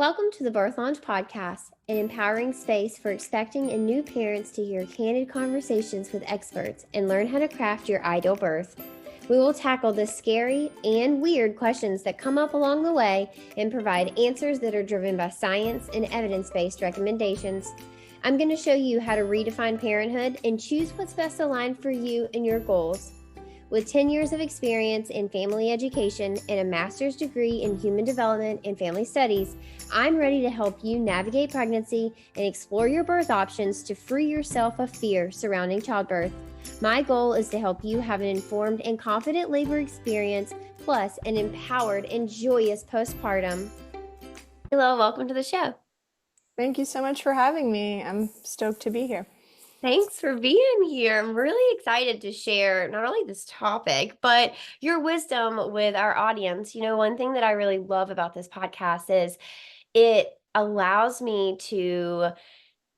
Welcome to the Birth Lounge Podcast, an empowering space for expecting and new parents to hear candid conversations with experts and learn how to craft your ideal birth. We will tackle the scary and weird questions that come up along the way and provide answers that are driven by science and evidence-based recommendations. I'm going to show you how to redefine parenthood and choose what's best aligned for you and your goals. With 10 years of experience in family education and a master's degree in human development and family studies, I'm ready to help you navigate pregnancy and explore your birth options to free yourself of fear surrounding childbirth. My goal is to help you have an informed and confident labor experience, plus an empowered and joyous postpartum. Hello, welcome to the show. Thank you so much for having me. I'm stoked to be here. Thanks for being here. I'm really excited to share not only this topic, but your wisdom with our audience. One thing that I really love about this podcast is it allows me to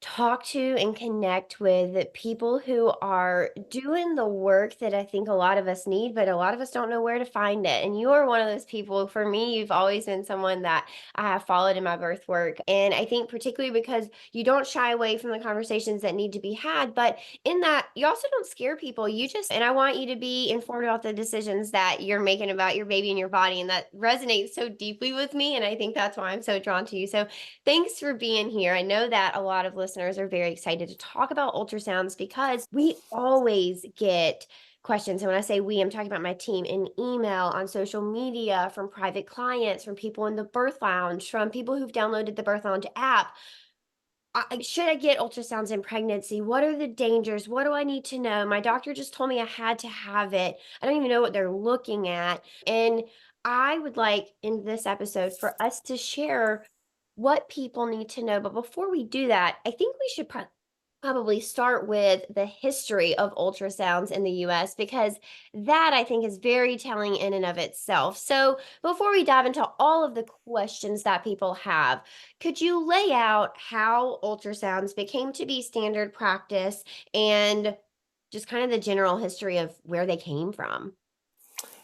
talk to and connect with people who are doing the work that I think a lot of us need, but a lot of us don't know where to find it. And you are one of those people. For me, you've always been someone that I have followed in my birth work. And I think particularly because you don't shy away from the conversations that need to be had, but in that you also don't scare people. And I want you to be informed about the decisions that you're making about your baby and your body. And that resonates so deeply with me. And I think that's why I'm so drawn to you. So thanks for being here. I know that a lot of listeners are very excited to talk about ultrasounds because we always get questions. And when I say we, I'm talking about my team in email, on social media, from private clients, from people in the birth lounge, from people who've downloaded the birth lounge app. Should I get ultrasounds in pregnancy? What are the dangers? What do I need to know? My doctor just told me I had to have it. I don't even know what they're looking at. And I would like in this episode for us to share what people need to know. But before we do that, I think we should probably start with the history of ultrasounds in the US, because that I think is very telling in and of itself. So before we dive into all of the questions that people have, could you lay out how ultrasounds became to be standard practice and just kind of the general history of where they came from?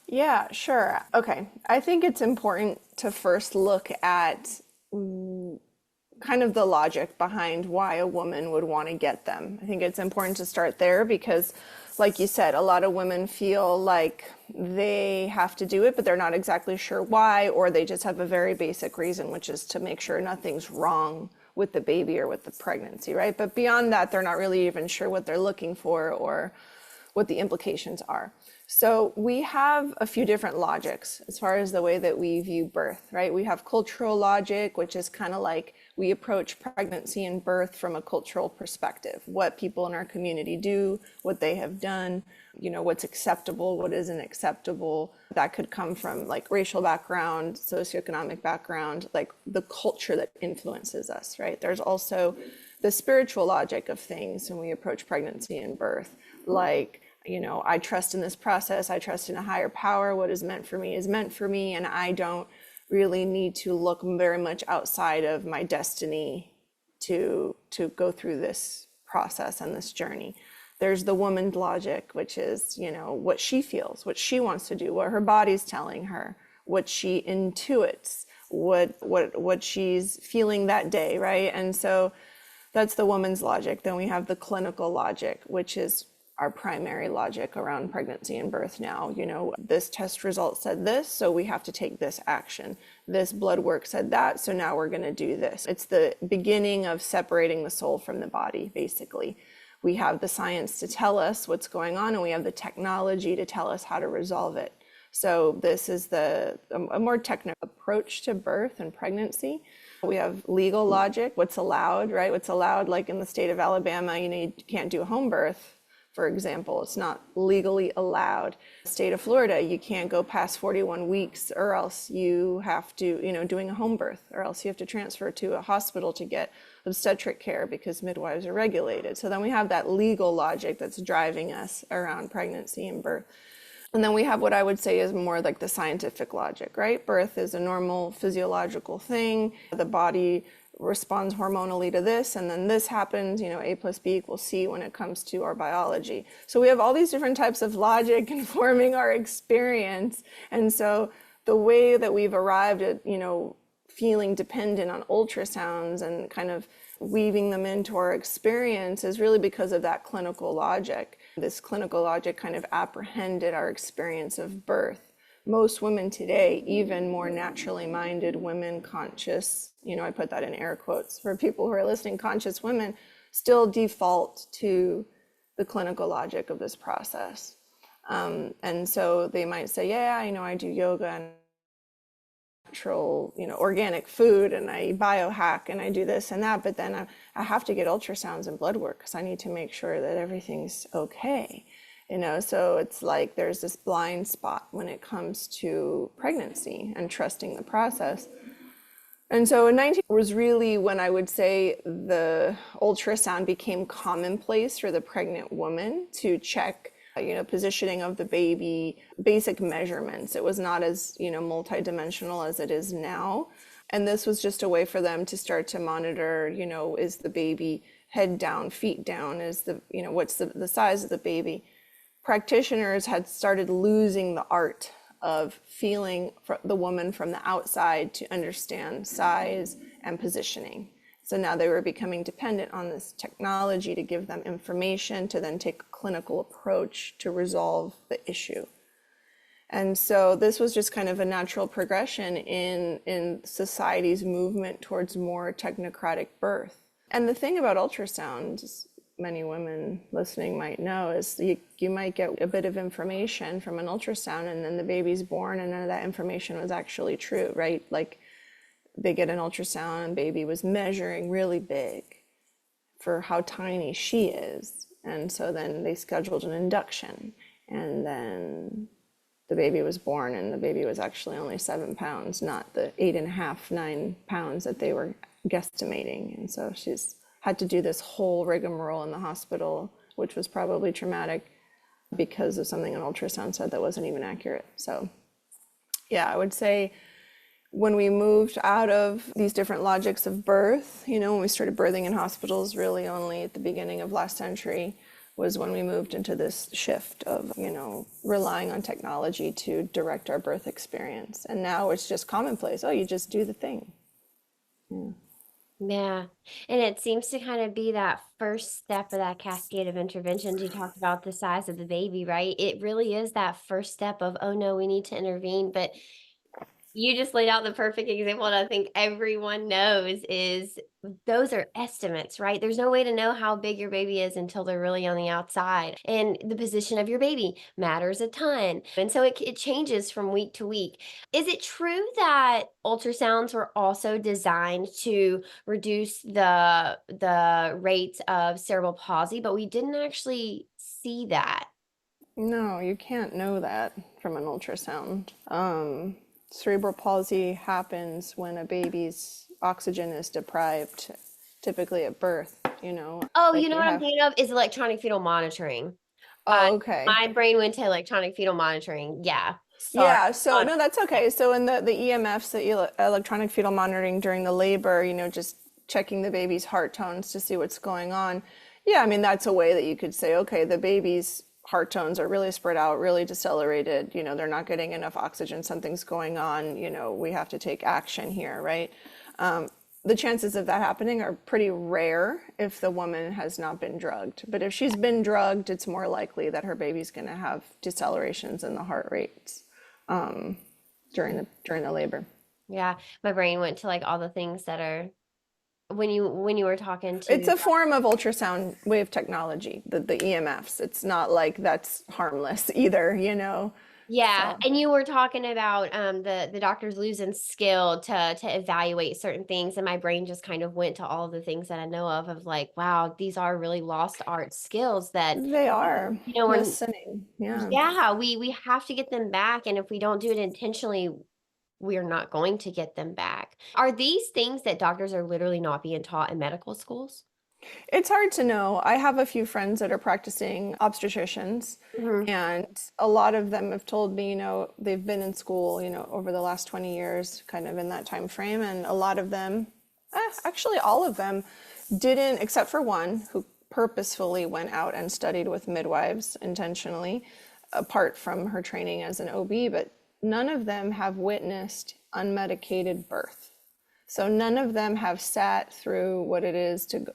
Yeah, sure. Okay. I think it's important to first look at kind of the logic behind why a woman would want to get them. I think it's important to start there because, like you said, a lot of women feel like they have to do it, but they're not exactly sure why, or they just have a very basic reason, which is to make sure nothing's wrong with the baby or with the pregnancy, right? But beyond that, they're not really even sure what they're looking for or what the implications are. So we have a few different logics as far as the way that we view birth, right? We have cultural logic, which is kind of like we approach pregnancy and birth from a cultural perspective, what people in our community do, what they have done, what's acceptable, what isn't acceptable. That could come from like racial background, socioeconomic background, like the culture that influences us, right? There's also the spiritual logic of things when we approach pregnancy and birth, like, I trust in this process. I trust in a higher power. What is meant for me is meant for me. And I don't really need to look very much outside of my destiny to go through this process and this journey. There's the woman's logic, which is, what she feels, what she wants to do, what her body's telling her, what she intuits, what she's feeling that day, right? And so that's the woman's logic. Then we have the clinical logic, which is our primary logic around pregnancy and birth now. This test result said this, so we have to take this action. This blood work said that, so now we're going to do this. It's the beginning of separating the soul from the body, basically. We have the science to tell us what's going on, and we have the technology to tell us how to resolve it. So this is a more technical approach to birth and pregnancy. We have legal logic, what's allowed, right? What's allowed, like in the state of Alabama, you can't do a home birth. For example, it's not legally allowed. State of Florida, you can't go past 41 weeks or else you have to, doing a home birth, or else you have to transfer to a hospital to get obstetric care because midwives are regulated. So then we have that legal logic that's driving us around pregnancy and birth. And then we have what I would say is more like the scientific logic, right? Birth is a normal physiological thing. The body responds hormonally to this, and then this happens, A plus B equals C when it comes to our biology. So we have all these different types of logic informing our experience. And so the way that we've arrived at, feeling dependent on ultrasounds and kind of weaving them into our experience is really because of that clinical logic. This clinical logic kind of apprehended our experience of birth. Most women today, even more naturally minded women, conscious, I put that in air quotes for people who are listening, conscious women, still default to the clinical logic of this process. And so they might say, yeah, I do yoga and natural, organic food, and I biohack and I do this and that, but then I have to get ultrasounds and blood work because I need to make sure that everything's okay. So it's like there's this blind spot when it comes to pregnancy and trusting the process. And so in 19 was really when I would say the ultrasound became commonplace for the pregnant woman to check, positioning of the baby, basic measurements. It was not as, multidimensional as it is now. And this was just a way for them to start to monitor, is the baby head down, feet down, is what's the size of the baby. Practitioners had started losing the art of feeling the woman from the outside to understand size and positioning. So now they were becoming dependent on this technology to give them information to then take a clinical approach to resolve the issue. And so this was just kind of a natural progression in society's movement towards more technocratic birth. And the thing about ultrasound, many women listening might know, is you might get a bit of information from an ultrasound and then the baby's born and none of that information was actually true, right? Like they get an ultrasound and baby was measuring really big for how tiny she is. And so then they scheduled an induction and then the baby was born and the baby was actually only 7 pounds, not the 8.5, 9 pounds that they were guesstimating. And so she's had to do this whole rigmarole in the hospital, which was probably traumatic because of something an ultrasound said that wasn't even accurate. So yeah, I would say when we moved out of these different logics of birth, when we started birthing in hospitals really only at the beginning of last century was when we moved into this shift of, relying on technology to direct our birth experience. And now it's just commonplace. Oh, you just do the thing. Yeah. Yeah. And it seems to kind of be that first step of that cascade of interventions. You talked about the size of the baby, right? It really is that first step of, oh no, we need to intervene. But you just laid out the perfect example, and I think everyone knows is those are estimates, right? There's no way to know how big your baby is until they're really on the outside. And the position of your baby matters a ton. And so it changes from week to week. Is it true that ultrasounds were also designed to reduce the rates of cerebral palsy, but we didn't actually see that? No, you can't know that from an ultrasound. Cerebral palsy happens when a baby's oxygen is deprived, typically at birth, Oh, you like know you what I'm have. thinking of is electronic fetal monitoring. Uh, Oh, okay. my brain went to electronic fetal monitoring. Yeah. Sorry. Yeah, so no, that's okay. So in the EMFs, the electronic fetal monitoring during the labor, just checking the baby's heart tones to see what's going on. Yeah, I mean, that's a way that you could say, okay, the baby's heart tones are really spread out, really decelerated, they're not getting enough oxygen, something's going on, we have to take action here, right? The chances of that happening are pretty rare if the woman has not been drugged. But if she's been drugged, it's more likely that her baby's going to have decelerations in the heart rates during the labor. Yeah, my brain went to like all the things that are when you were talking It's to. a form of ultrasound wave technology, the EMFs. It's not like that's harmless either. Yeah, So and you were talking about the doctors losing skill to evaluate certain things, and my brain just kind of went to all of the things that I know of like, wow, these are really lost art skills that they are we're listening. Yeah. yeah, we have to get them back, and if we don't do it intentionally, we're not going to get them back. Are these things that doctors are literally not being taught in medical schools? It's hard to know. I have a few friends that are practicing obstetricians, Mhm. and a lot of them have told me, they've been in school, over the last 20 years, kind of in that time frame, and a lot of them, actually all of them, didn't, except for one who purposefully went out and studied with midwives intentionally, apart from her training as an OB, but none of them have witnessed unmedicated birth. So none of them have sat through what it is to,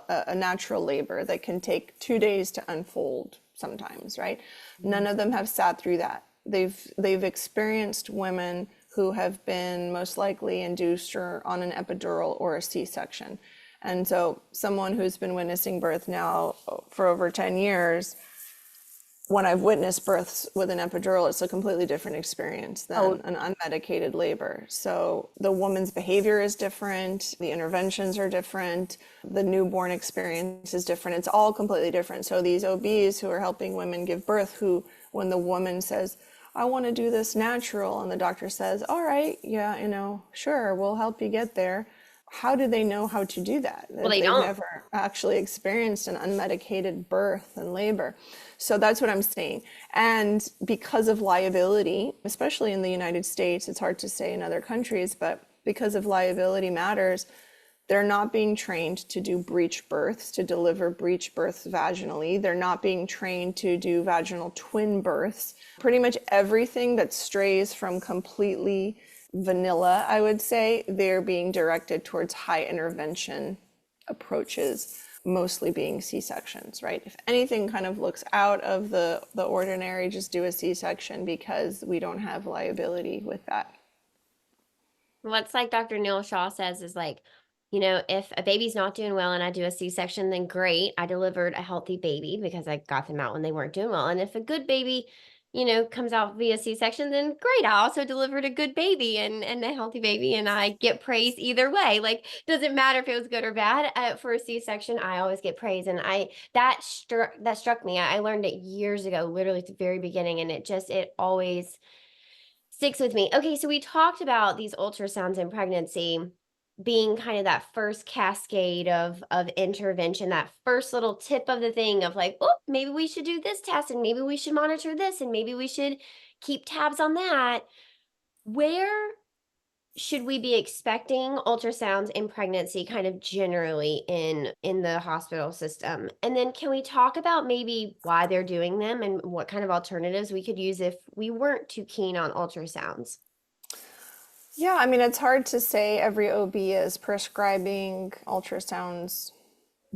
a natural labor that can take 2 days to unfold sometimes, right? None of them have sat through that. They've experienced women who have been most likely induced or on an epidural or a C-section. And so someone who's been witnessing birth now for over 10 years, when I've witnessed births with an epidural, it's a completely different experience Oh, than an unmedicated labor. So the woman's behavior is different, the interventions are different, the newborn experience is different. It's all completely different. So these OBs who are helping women give birth, who, when the woman says, I want to do this natural, and the doctor says, all right, yeah, sure, we'll help you get there. How do they know how to do that well, if they they've don't. never actually experienced an unmedicated birth and labor? So that's what I'm saying. And because of liability, especially in the United States, it's hard to say in other countries, but because of liability matters, they're not being trained to do breech births, to deliver breech births vaginally. They're not being trained to do vaginal twin births. Pretty much everything that strays from completely vanilla, I would say, they're being directed towards high intervention approaches, mostly being C-sections, right? If anything kind of looks out of the ordinary, just do a C-section because we don't have liability with that. What's like Dr. Neil Shaw says is like, if a baby's not doing well and I do a C-section, then great. I delivered a healthy baby because I got them out when they weren't doing well. And if a good baby, comes out via C-section, then great. I also delivered a good baby and a healthy baby, and I get praise either way. Like, doesn't matter if it was good or bad. For a C-section, I always get praise, and that struck me. I learned it years ago, literally at the very beginning, and it always sticks with me. Okay, so we talked about these ultrasounds in pregnancy being kind of that first cascade of intervention, that first little tip of the thing of like, oh, maybe we should do this test and maybe we should monitor this and maybe we should keep tabs on that. Where should we be expecting ultrasounds in pregnancy kind of generally in the hospital system? And then can we talk about maybe why they're doing them and what kind of alternatives we could use if we weren't too keen on ultrasounds? Yeah, I mean, it's hard to say every OB is prescribing ultrasounds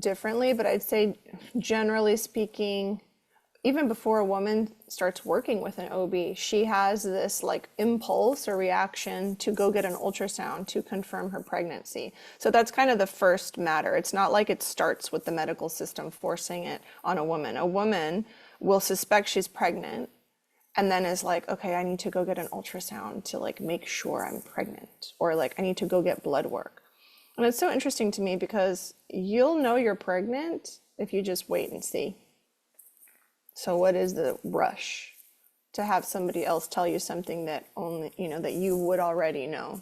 differently, but I'd say generally speaking, even before a woman starts working with an OB, she has this like impulse or reaction to go get an ultrasound to confirm her pregnancy. So that's kind of the first matter. It's not like it starts with the medical system forcing it on a woman. A woman will suspect she's pregnant and then is like, okay, I need to go get an ultrasound to like make sure I'm pregnant, or like I need to go get blood work. And it's so interesting to me because you'll know you're pregnant if you just wait and see. So what is the rush to have somebody else tell you something that only, that you would already know?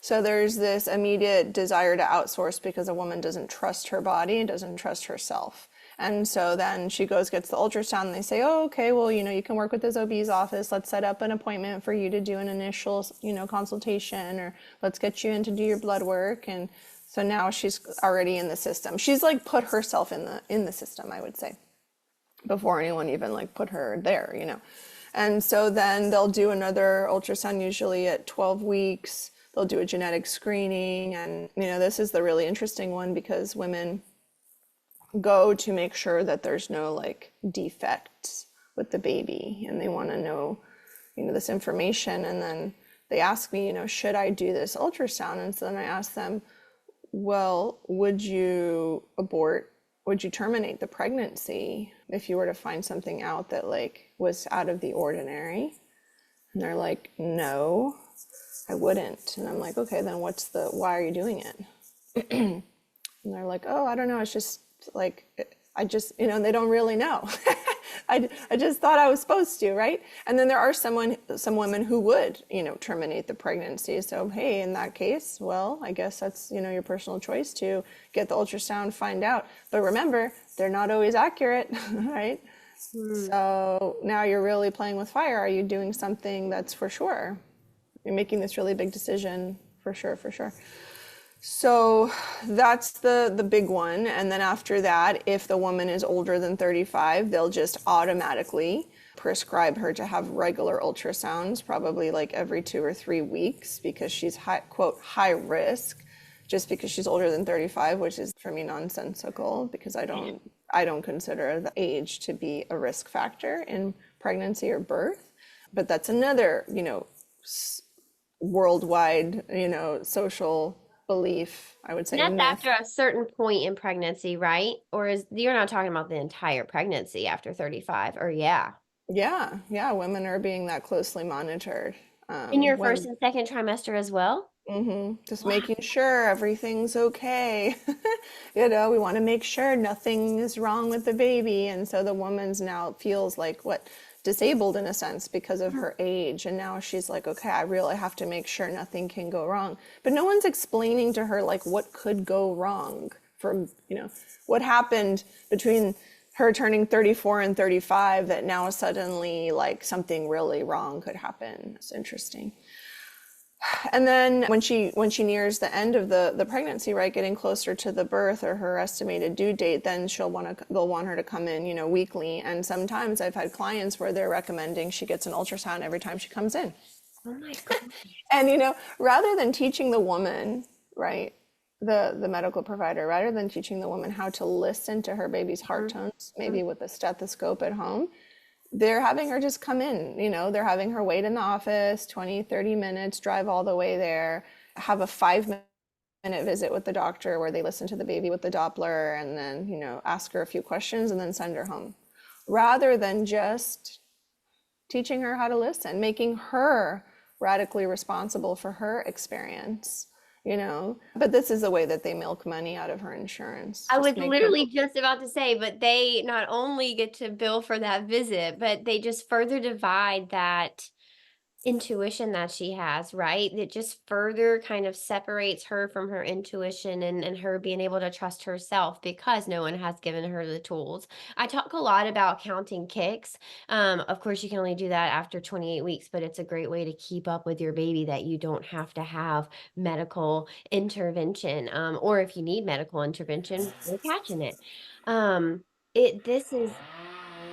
So there's this immediate desire to outsource because a woman doesn't trust her body and doesn't trust herself. And so then she goes, gets the ultrasound, and they say, oh, okay, well, you can work with this OB's office. Let's set up an appointment for you to do an initial, consultation, or let's get you in to do your blood work. And so now she's already in the system. She's like put herself in the system, I would say, before anyone even like put her there. And so then they'll do another ultrasound, usually at 12 weeks. They'll do a genetic screening. And, this is the really interesting one because women go to make sure that there's no like defects with the baby, and they want to know, this information. And then they ask me, should I do this ultrasound? And so then I ask them, well, would you abort? Would you terminate the pregnancy if you were to find something out that like was out of the ordinary? And they're like, no, I wouldn't. And I'm like, okay, then why are you doing it? And they're like, oh, I don't know. It's just like, I just, they don't really know. I just thought I was supposed to, right? And then there are some women who would, terminate the pregnancy. So, hey, in that case, well, I guess that's, your personal choice to get the ultrasound, find out. But remember, they're not always accurate, right? So now you're really playing with fire. Are you doing something that's for sure? You're making this really big decision for sure, for sure. So that's the big one. And then after that, if the woman is older than 35, they'll just automatically prescribe her to have regular ultrasounds, probably like every 2 or 3 weeks, because she's high, quote, high risk, just because she's older than 35, which is for me nonsensical, because I don't consider the age to be a risk factor in pregnancy or birth. But that's another, worldwide, social belief, I would And say, that's myth. after a certain point in pregnancy, right? Or is you're not talking about the entire pregnancy after 35, or yeah. Yeah, yeah, women are being that closely monitored. In your first When and second trimester as well? just Wow. making sure everything's okay. We want to make sure nothing is wrong with the baby. And so the woman's now feels like what? Disabled in a sense because of her age. And now she's like, okay, I really have to make sure nothing can go wrong. But no one's explaining to her like what could go wrong for, what happened between her turning 34 and 35 that now suddenly like something really wrong could happen. It's interesting. And then when she nears the end of the pregnancy, right, getting closer to the birth or her estimated due date, then they'll want her to come in, weekly. And sometimes I've had clients where they're recommending she gets an ultrasound every time she comes in. Oh my God. And rather than teaching the woman, right, the medical provider, rather than teaching the woman how to listen to her baby's heart tones, maybe with a stethoscope at home, they're having her just come in, they're having her wait in the office 20, 30 minutes, drive all the way there, have a 5-minute visit with the doctor where they listen to the baby with the Doppler and then, ask her a few questions and then send her home. Rather than just teaching her how to listen, making her radically responsible for her experience, But this is the way that they milk money out of her insurance, I was just making literally just about to say, but they not only get to bill for that visit, but they just further divide that intuition that she has, right? It just further kind of separates her from her intuition and her being able to trust herself because no one has given her the tools. I talk a lot about counting kicks. Of course, you can only do that after 28 weeks, but it's a great way to keep up with your baby that you don't have to have medical intervention. Or if you need medical intervention, we're catching it. Um, this is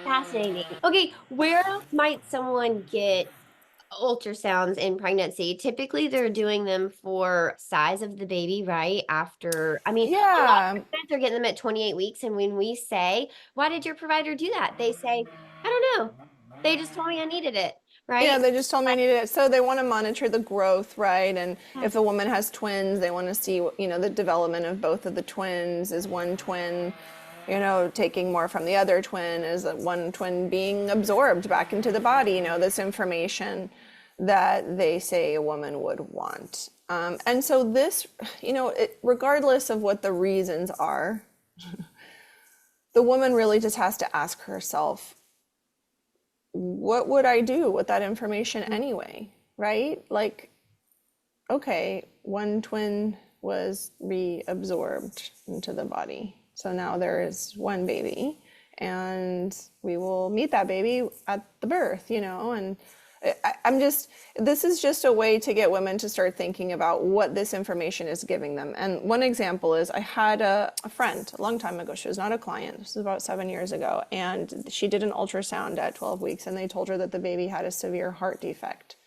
fascinating. Okay, where else might someone get ultrasounds in pregnancy? Typically, they're doing them for size of the baby, right? After, I mean, a lot of yeah. parents are getting them at 28 weeks. And when we say, why did your provider do that? They say, I don't know. They just told me I needed it, Yeah, right? they just told me I needed it. So they want to monitor the growth, right? And Yeah. if a woman has twins, they want to see, the development of both of the twins. Is one twin, taking more from the other twin? Is that one twin being absorbed back into the body? This information that they say a woman would want. And so this, regardless of what the reasons are, the woman really just has to ask herself, what would I do with that information anyway, right? Like, okay, one twin was reabsorbed into the body. So now there is one baby, and we will meet that baby at the birth, and this is just a way to get women to start thinking about what this information is giving them. And one example is I had a friend a long time ago. She was not a client. This was about 7 years ago. And she did an ultrasound at 12 weeks, and they told her that the baby had a severe heart defect.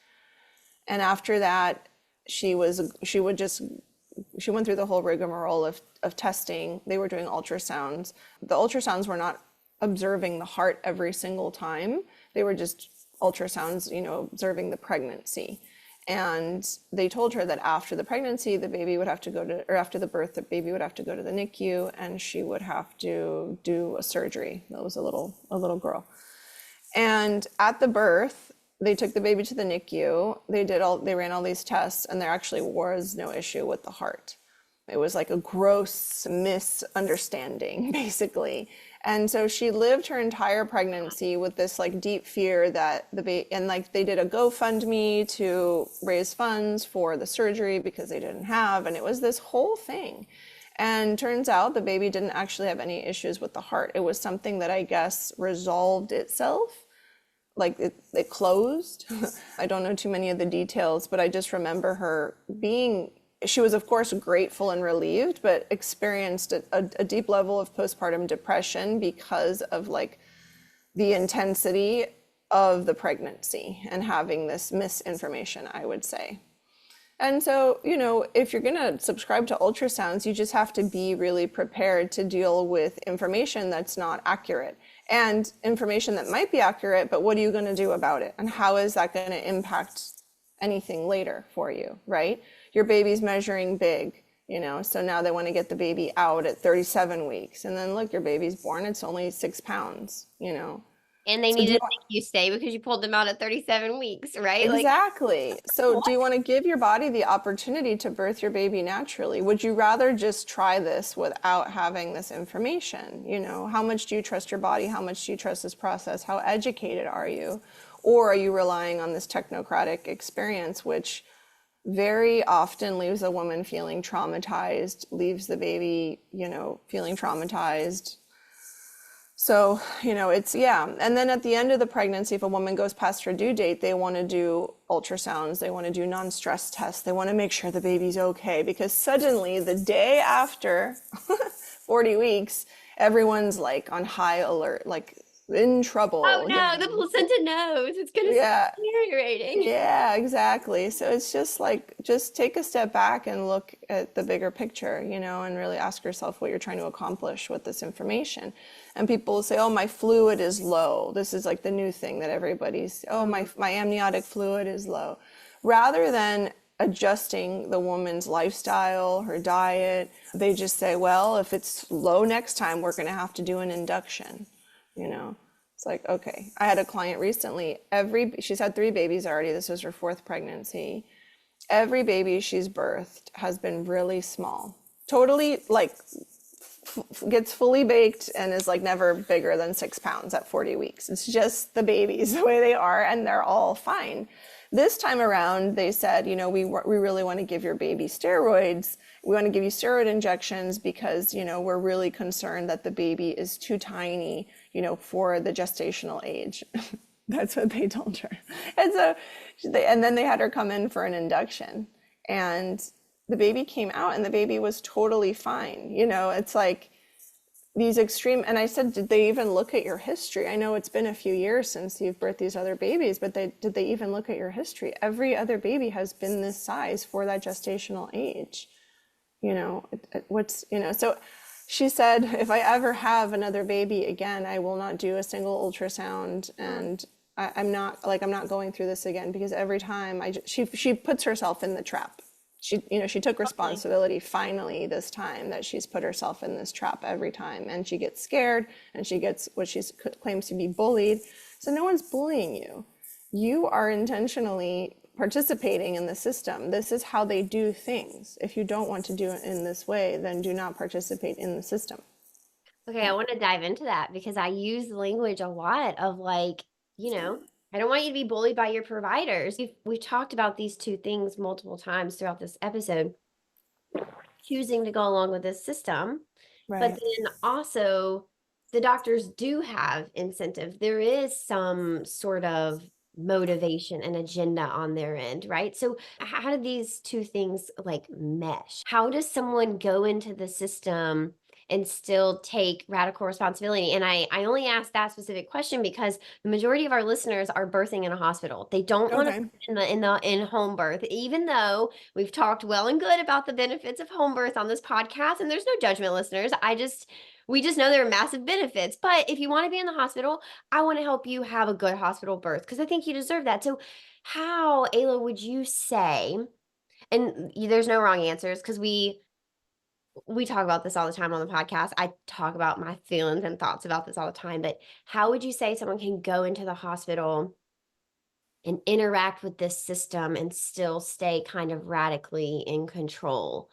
And after that, she went through the whole rigmarole of testing. They were doing ultrasounds. The ultrasounds were not observing the heart every single time. They were just ultrasounds, observing the pregnancy. And they told her that after the pregnancy, the baby would have to or after the birth, the baby would have to go to the NICU and she would have to do a surgery. That was a little girl. And at the birth, they took the baby to the NICU. They ran all these tests, and there actually was no issue with the heart. It was like a gross misunderstanding, basically. And so she lived her entire pregnancy with this like deep fear that and like they did a GoFundMe to raise funds for the surgery because they didn't have, and it was this whole thing. And turns out the baby didn't actually have any issues with the heart. It was something that I guess resolved itself, like it closed. I don't know too many of the details, but I just remember her she was of course grateful and relieved, but experienced a deep level of postpartum depression because of like the intensity of the pregnancy and having this misinformation, I would say. And so, if you're going to subscribe to ultrasounds, you just have to be really prepared to deal with information that's not accurate and information that might be accurate, but what are you going to do about it? And how is that going to impact anything later for you, right? Your baby's measuring big, so now they want to get the baby out at 37 weeks. And then look, your baby's born, it's only 6 pounds. And they So need do to you think you stay because you pulled them out at 37 weeks, right? Like, Exactly. So, what? do you want to give your body the opportunity to birth your baby naturally? Would you rather just try this without having this information? How much do you trust your body? How much do you trust this process? How educated are you? Or are you relying on this technocratic experience, which very often leaves a woman feeling traumatized, leaves the baby, feeling traumatized, so, yeah. And then at the end of the pregnancy, if a woman goes past her due date, they want to do ultrasounds, they want to do non-stress tests, they want to make sure the baby's okay, because suddenly the day after 40 weeks, everyone's like on high alert, like in Oh trouble, no, the placenta knows it's going to start Yeah, deteriorating. yeah, exactly. So it's just like, just take a step back and look at the bigger picture, and really ask yourself what you're trying to accomplish with this information. And people will say, oh, my fluid is low. This is like the new thing that everybody's, oh, my amniotic fluid is low. Rather than adjusting the woman's lifestyle, her diet, they just say, well, if it's low next time, we're going to have to do an induction, you know. It's like, okay. I had a client recently, she's had 3 babies already. This was her 4th pregnancy. Every baby she's birthed has been really small. Totally like gets fully baked and is like never bigger than 6 pounds at 40 weeks. It's just the babies the way they are, and they're all fine. This time around, they said, we really want to give your baby steroids. We want to give you steroid injections because, we're really concerned that the baby is too tiny, for the gestational age. That's what they told her. And so, and then they had her come in for an induction, and the baby came out, and the baby was totally fine. It's like these extreme, and I said, did they even look at your history? I know it's been a few years since you've birthed these other babies, but did they even look at your history? Every other baby has been this size for that gestational age. So she said, if I ever have another baby again, I will not do a single ultrasound, and I'm not going through this again, because every time she puts herself in the trap. She took Totally. responsibility finally this time, that she's put herself in this trap every time, and she gets scared, and she gets what she claims to be bullied. So no one's bullying you. You are intentionally participating in the system. This is how they do things. If you don't want to do it in this way, then do not participate in the system. Okay, I want to dive into that because I use the language a lot of like, you know, I don't want you to be bullied by your providers. We've talked about these two things multiple times throughout this episode, choosing to go along with this system, but Right. then also the doctors do have incentive. There is some sort of motivation and agenda on their end, right? So how do these two things like mesh? How does someone go into the system and still take radical responsibility? And I only asked that specific question because the majority of our listeners are birthing in a hospital. They don't want to Okay. in home birth, even though we've talked well and good about the benefits of home birth on this podcast, and there's no judgment, listeners. We just know there are massive benefits. But if you want to be in the hospital, I want to help you have a good hospital birth because I think you deserve that. So, how, Ayla, would you say, and there's no wrong answers because we talk about this all the time on the podcast. I talk about my feelings and thoughts about this all the time, but how would you say someone can go into the hospital and interact with this system and still stay kind of radically in control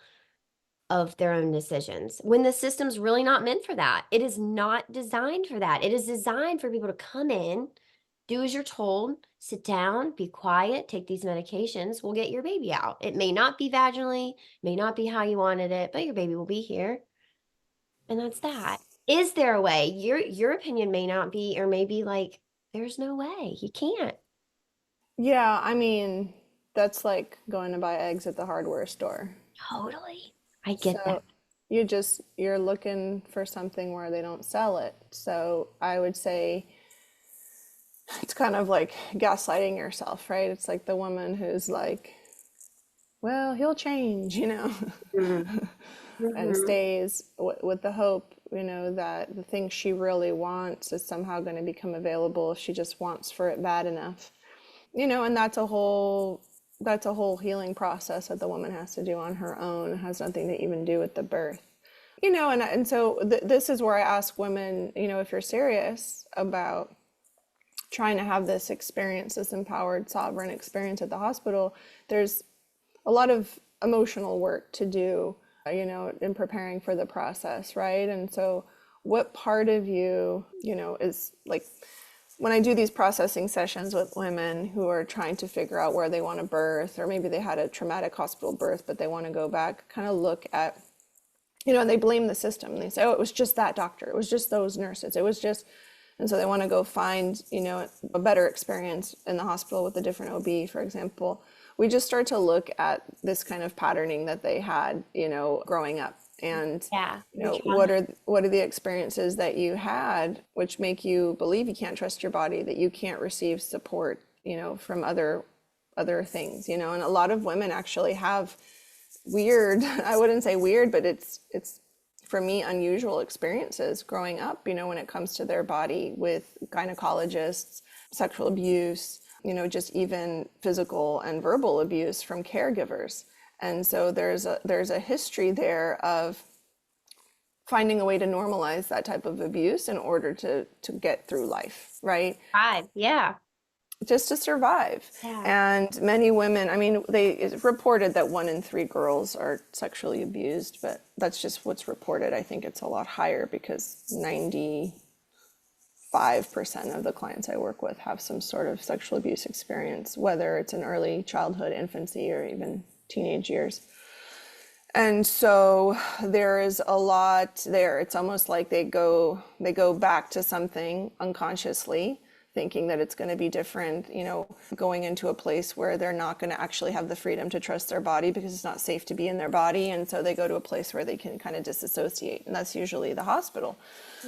of their own decisions when the system's really not meant for that? It is not designed for that. It is designed for people to come in, do as you're told, sit down, be quiet, take these medications, we'll get your baby out. It may not be vaginally, may not be how you wanted it, but your baby will be here. And that's that. Is there a way? Your opinion may not be, or maybe like, there's no way. You can't. Yeah, I mean, that's like going to buy eggs at the hardware store. Totally. I get that. So you're looking for something where they don't sell it. So I would say It's kind of like gaslighting yourself, right? It's like the woman who's like, well, he'll change, Mm. and Mhm. stays with the hope, that the thing she really wants is somehow going to become available if she just wants for it bad enough. And that's a whole healing process that the woman has to do on her own. It has nothing to even do with the birth. And so this is where I ask women, if you're serious about trying to have this experience, this empowered sovereign experience at the hospital, there's a lot of emotional work to do, in preparing for the process, right? And so what part of you, is like, when I do these processing sessions with women who are trying to figure out where they want to birth, or maybe they had a traumatic hospital birth, but they want to go back, kind of look at, and they blame the system. They say, oh, it was just that doctor. It was just those nurses. It was just, and so they want to go find, a better experience in the hospital with a different OB, for example. We just start to look at this kind of patterning that they had, growing up. And, Yeah, your what childhood. are what are the experiences that you had which make you believe you can't trust your body, that you can't receive support, from other things, and a lot of women actually have weird, I wouldn't say weird, but it's for me unusual experiences growing up, when it comes to their body, with gynecologists, sexual abuse, just even physical and verbal abuse from caregivers. And so there's a history there of finding a way to normalize that type of abuse in order to get through life, right? Five. Yeah. Just to survive. Yeah. And many women, I mean, it's reported that 1 in 3 girls are sexually abused, but that's just what's reported. I think it's a lot higher because 95% of the clients I work with have some sort of sexual abuse experience, whether it's in early childhood, infancy, or even teenage years. And so there is a lot there. It's almost like they go back to something unconsciously, thinking that it's going to be different, going into a place where they're not going to actually have the freedom to trust their body because it's not safe to be in their body. And so they go to a place where they can kind of disassociate, and that's usually the hospital.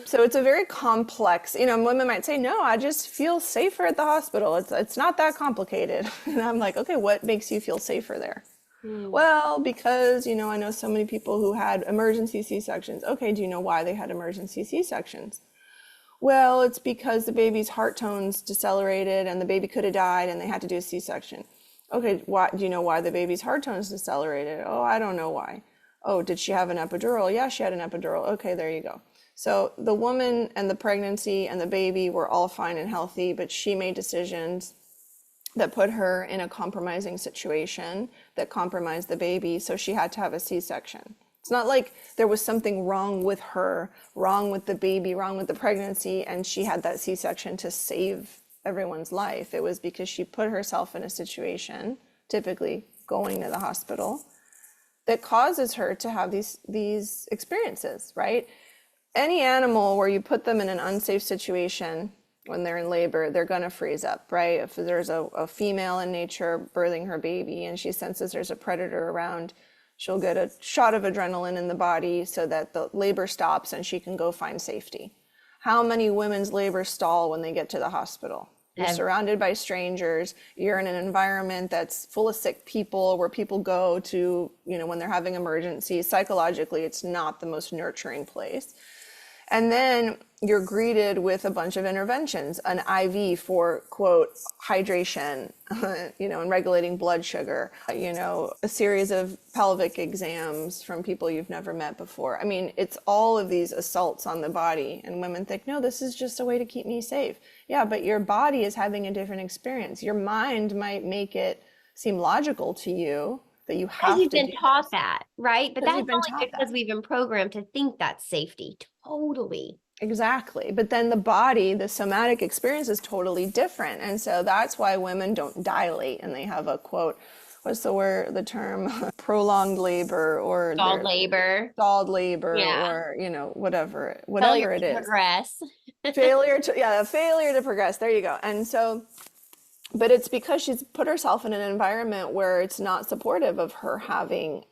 So it's a very complex, women might say, no, I just feel safer at the hospital. It's not that complicated. And I'm like, okay, what makes you feel safer there? Mm. Well, because, I know so many people who had emergency C-sections. Okay, do you know why they had emergency C-sections? Well, it's because the baby's heart tones decelerated and the baby could have died and they had to do a C-section. Okay, do you know why the baby's heart tones decelerated? Oh, I don't know why. Oh, did she have an epidural? Yeah, she had an epidural. Okay, there you go. So the woman and the pregnancy and the baby were all fine and healthy, but she made decisions that put her in a compromising situation that compromised the baby, so she had to have a C-section. It's not like there was something wrong with her, wrong with the baby, wrong with the pregnancy, and she had that C-section to save everyone's life. It was because she put herself in a situation, typically going to the hospital, that causes her to have these experiences, right? Any animal where you put them in an unsafe situation when they're in labor, they're going to freeze up, right? If there's a female in nature birthing her baby and she senses there's a predator around, she'll get a shot of adrenaline in the body so that the labor stops and she can go find safety. How many women's labor stall when they get to the hospital? You're Ev- surrounded by strangers. You're in an environment that's full of sick people where people go to, when they're having emergencies. Psychologically, it's not the most nurturing place. And then you're greeted with a bunch of interventions, an IV for, quote, hydration, and regulating blood sugar, a series of pelvic exams from people you've never met before. I mean, it's all of these assaults on the body. And women think, no, this is just a way to keep me safe. Yeah, but your body is having a different experience. Your mind might make it seem logical to you that you Because have you've to been do taught this that, right? But because that's you've been only taught because that. we've been programmed to think that's safety. Totally. Exactly. But then the body, the somatic experience is totally different. And so that's why women don't dilate and they have a, quote, what's the word, the term, prolonged labor, or Child their labor. stalled labor, Yeah. or, whatever, Failure whatever it to is. progress. Failure to progress. There you go. And so, but it's because she's put herself in an environment where it's not supportive of her having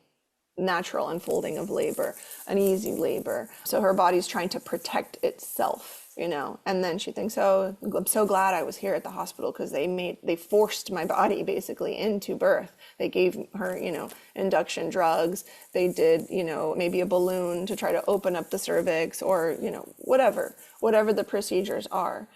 natural unfolding of labor, an easy labor. So her body's trying to protect itself, And then she thinks, "Oh, I'm so glad I was here at the hospital because they forced my body basically into birth. They gave her, induction drugs. They did, maybe a balloon to try to open up the cervix or, whatever the procedures are."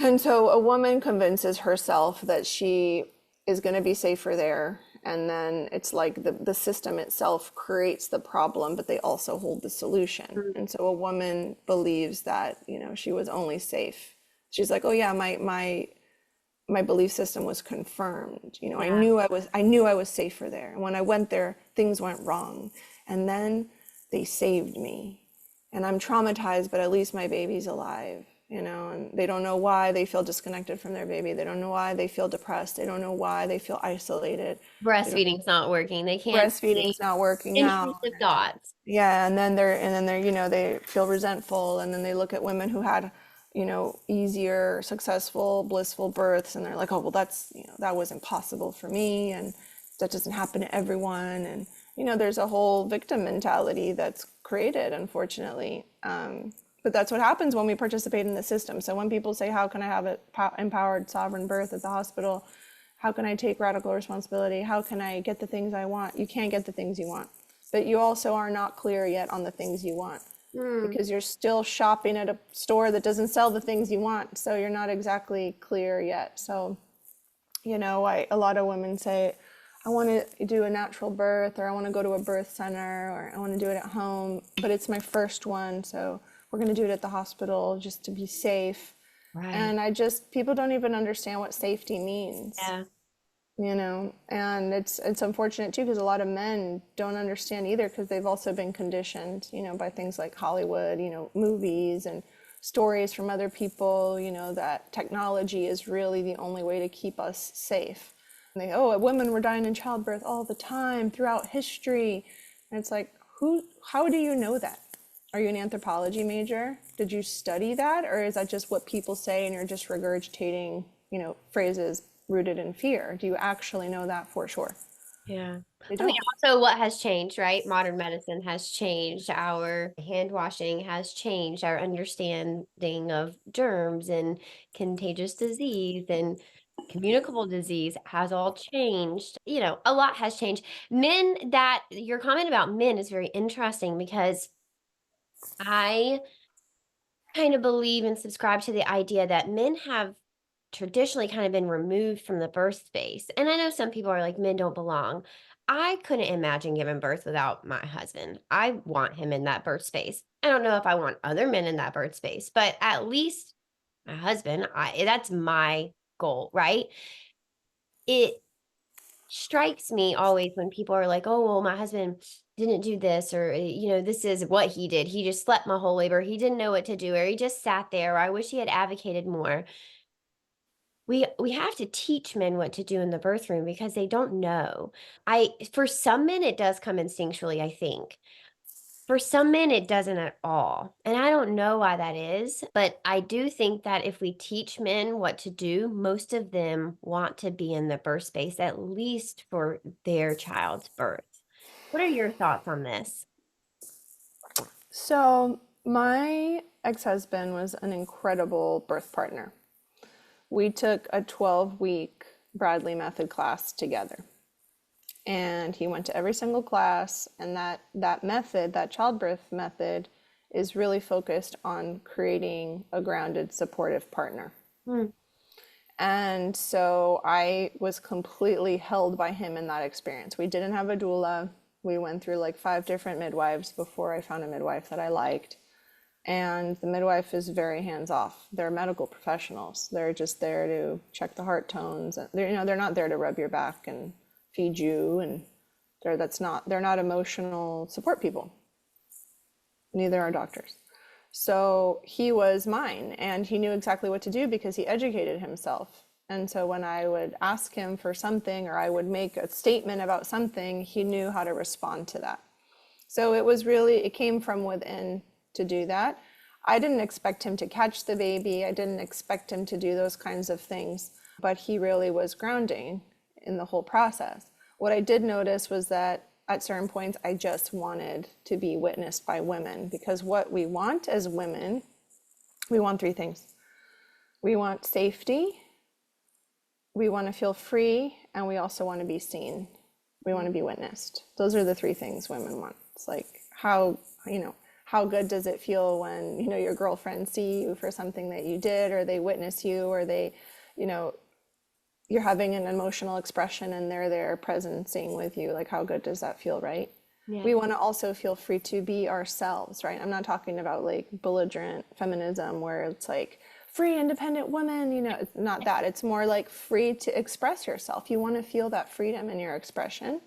And so a woman convinces herself that she is going to be safer there. And then it's like the system itself creates the problem, but they also hold the solution. Mm. And so a woman believes that, she was only safe. She's like, "Oh yeah, my belief system was confirmed. Yeah. I knew I was safer there. And when I went there, things went wrong. And then they saved me. And I'm traumatized, but at least my baby's alive." And they don't know why they feel disconnected from their baby. They don't know why they feel depressed. They don't know why they feel isolated. They don't, Breastfeeding's not working. They can't see breastfeeding's not working out. intrusive thoughts. Yeah, and then they're, they feel resentful, and then they look at women who had, easier, successful, blissful births, and they're like, "Oh, well, that was impossible for me, and that doesn't happen to everyone." And there's a whole victim mentality that's created, unfortunately. But that's what happens when we participate in the system. So when people say, "How can I have an empowered, sovereign birth at the hospital? How can I take radical responsibility? How can I get the things I want?" You can't get the things you want. But you also are not clear yet on the things you want Mm. because you're still shopping at a store that doesn't sell the things you want. So you're not exactly clear yet. So, a lot of women say, "I want to do a natural birth," or "I want to go to a birth center," or "I want to do it at home, but it's my first one. So we're going to do it at the hospital just to be safe." Right. And people don't even understand what safety means, Yeah. and it's unfortunate too, because a lot of men don't understand either, because they've also been conditioned, by things like Hollywood, movies and stories from other people, that technology is really the only way to keep us safe. And women were dying in childbirth all the time throughout history. And it's like, how do you know that? Are you an anthropology major? Did you study that? Or is that just what people say and you're just regurgitating, phrases rooted in fear? Do you actually know that for sure? Yeah. They I mean, don't. also what has changed, right? Modern medicine has changed. Our hand washing has changed. Our understanding of germs and contagious disease and communicable disease has all changed. A lot has changed. Your comment about men is very interesting because I kind of believe and subscribe to the idea that men have traditionally kind of been removed from the birth space. And I know some people are like, men don't belong. I couldn't imagine giving birth without my husband. I want him in that birth space. I don't know if I want other men in that birth space, but at least my husband, that's my goal, right? It strikes me always when people are like, "Oh, well, my husband didn't do this," or, "This is what he did. He just slept my whole labor. He didn't know what to do, or he just sat there. Or I wish he had advocated more." We have to teach men what to do in the birth room because they don't know. For some men, it does come instinctually, I think. For some men, it doesn't at all. And I don't know why that is, but I do think that if we teach men what to do, most of them want to be in the birth space, at least for their child's birth. What are your thoughts on this? So my ex-husband was an incredible birth partner. We took a 12-week Bradley method class together. And he went to every single class, and that method, that childbirth method, is really focused on creating a grounded, supportive partner. Hmm. And so I was completely held by him in that experience. We didn't have a doula. We went through like 5 different midwives before I found a midwife that I liked. And the midwife is very hands off. They're medical professionals. They're just there to check the heart tones. They're not there to rub your back and feed you, and they're not emotional support people. Neither are doctors. So he was mine, and he knew exactly what to do because he educated himself. And so when I would ask him for something or I would make a statement about something, he knew how to respond to that. So it came from within to do that. I didn't expect him to catch the baby. I didn't expect him to do those kinds of things, but he really was grounding in the whole process. What I did notice was that at certain points, I just wanted to be witnessed by women, because what we want as women, we want three things. We want safety, we want to feel free, and we also want to be seen. We want to be witnessed. Those are the three things women want. It's like, how good does it feel when, your girlfriends see you for something that you did, or they witness you, or they, you know, you're having an emotional expression and they're there presencing with you. Like, how good does that feel, right? Yeah. We want to also feel free to be ourselves, right? I'm not talking about like belligerent feminism where it's like free, independent woman, it's not that. It's more like free to express yourself. You want to feel that freedom in your expression,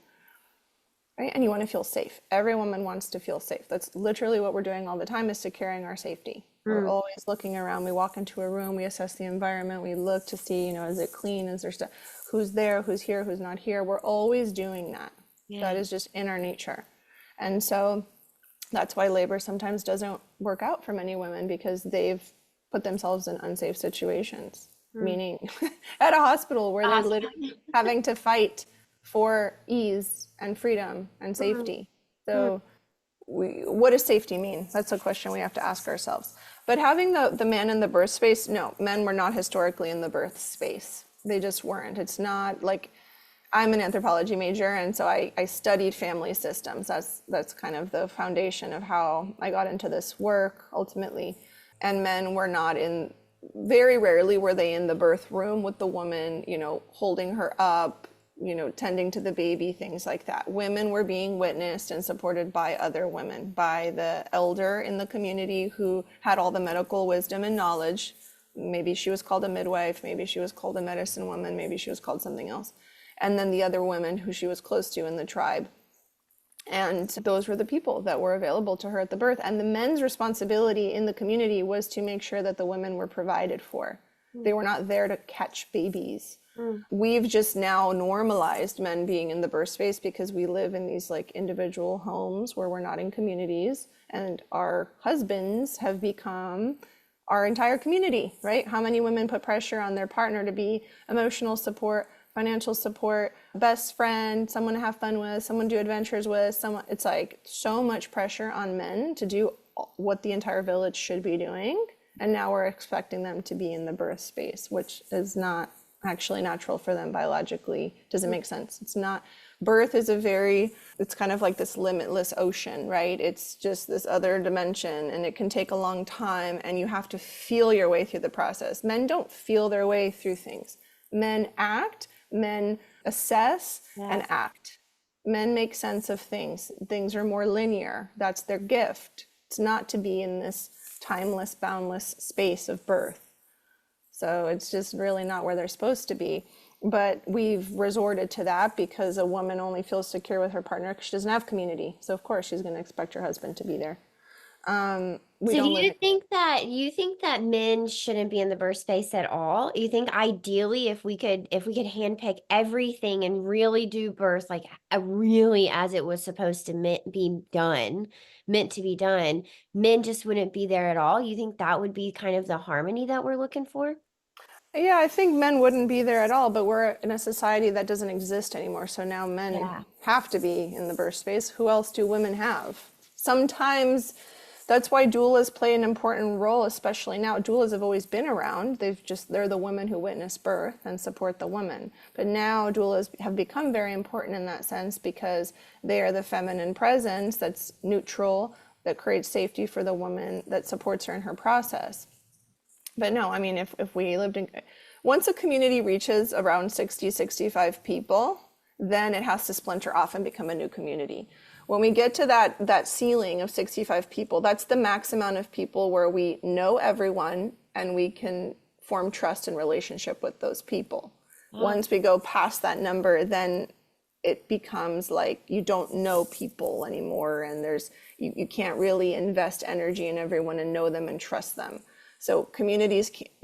right? And you want to feel safe. Every woman wants to feel safe. That's literally what we're doing all the time, is securing our safety. We're Mm. always looking around. We walk into a room, we assess the environment, we look to see, is it clean? Is there stuff? Who's there? Who's here? Who's not here? We're always doing that. That Yeah. is just in our nature. And so that's why labor sometimes doesn't work out for many women, because they've put themselves in unsafe situations, meaning at a hospital where they're Awesome. literally having to fight for ease and freedom and Mm. safety. Mm. So what does safety mean? That's a question we have to ask ourselves. But having the man in the birth space, no, men were not historically in the birth space. They just weren't. It's not like, I'm an anthropology major, and so I studied family systems. That's kind of the foundation of how I got into this work ultimately. And men were not in, very rarely were they in the birth room with the woman, holding her up, tending to the baby, things like that. Women were being witnessed and supported by other women, by the elder in the community who had all the medical wisdom and knowledge. Maybe she was called a midwife, maybe she was called a medicine woman, maybe she was called something else. And then the other women who she was close to in the tribe. And those were the people that were available to her at the birth. And the men's responsibility in the community was to make sure that the women were provided for. They were not there to catch babies. Mm. We've just now normalized men being in the birth space because we live in these like individual homes where we're not in communities, and our husbands have become our entire community, right? How many women put pressure on their partner to be emotional support, financial support, best friend, someone to have fun with, someone to do adventures with, someone. It's like so much pressure on men to do what the entire village should be doing. And now we're expecting them to be in the birth space, which is not actually natural for them biologically. Doesn't make sense. It's not. Birth is it's kind of like this limitless ocean, right? It's just this other dimension, and it can take a long time, and you have to feel your way through the process. Men don't feel their way through things. Men act, men assess and act. Men make sense of things. Things are more linear. That's their gift. It's not to be in this timeless, boundless space of birth. So it's just really not where they're supposed to be. But we've resorted to that because a woman only feels secure with her partner because she doesn't have community. So of course she's going to expect her husband to be there. We So do don't live you think that men shouldn't be in the birth space at all? You think ideally if we could handpick everything and really do birth like really as it was supposed to meant to be done, men just wouldn't be there at all? You think that would be kind of the harmony that we're looking for? Yeah, I think men wouldn't be there at all, but we're in a society that doesn't exist anymore. So now men Yeah. have to be in the birth space. Who else do women have? Sometimes that's why doulas play an important role, especially now. Doulas have always been around. They're the women who witness birth and support the woman. But now doulas have become very important in that sense because they are the feminine presence that's neutral, that creates safety for the woman, that supports her in her process. But no, I mean, if we lived in, once a community reaches around 60, 65 people, then it has to splinter off and become a new community. When we get to that ceiling of 65 people, that's the max amount of people where we know everyone and we can form trust and relationship with those people. Oh, Once we go past that number, then it becomes like you don't know people anymore, and you can't really invest energy in everyone and know them and trust them. So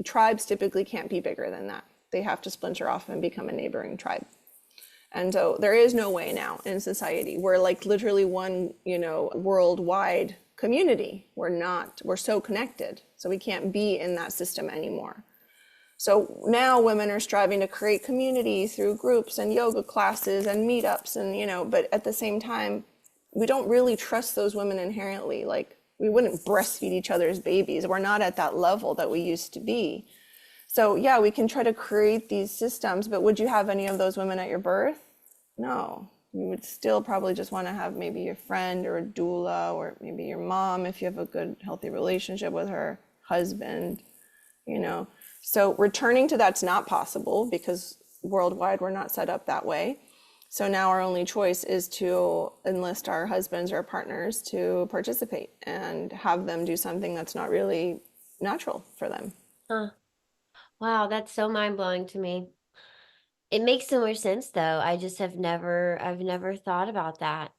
tribes typically can't be bigger than that. They have to splinter off and become a neighboring tribe. And so there is no way now in society. We're like literally one, worldwide community. We're so connected. So we can't be in that system anymore. So now women are striving to create community through groups and yoga classes and meetups and, but at the same time, we don't really trust those women inherently. Like we wouldn't breastfeed each other's babies. We're not at that level that we used to be. So yeah, we can try to create these systems, but would you have any of those women at your birth? No. You would still probably just want to have maybe your friend or a doula or maybe your mom if you have a good, healthy relationship with her husband, you know. So returning to that's not possible because worldwide we're not set up that way. So now our only choice is to enlist our husbands or partners to participate and have them do something that's not really natural for them. Huh. Wow, that's so mind-blowing to me. It makes so much sense though. I've never thought about that.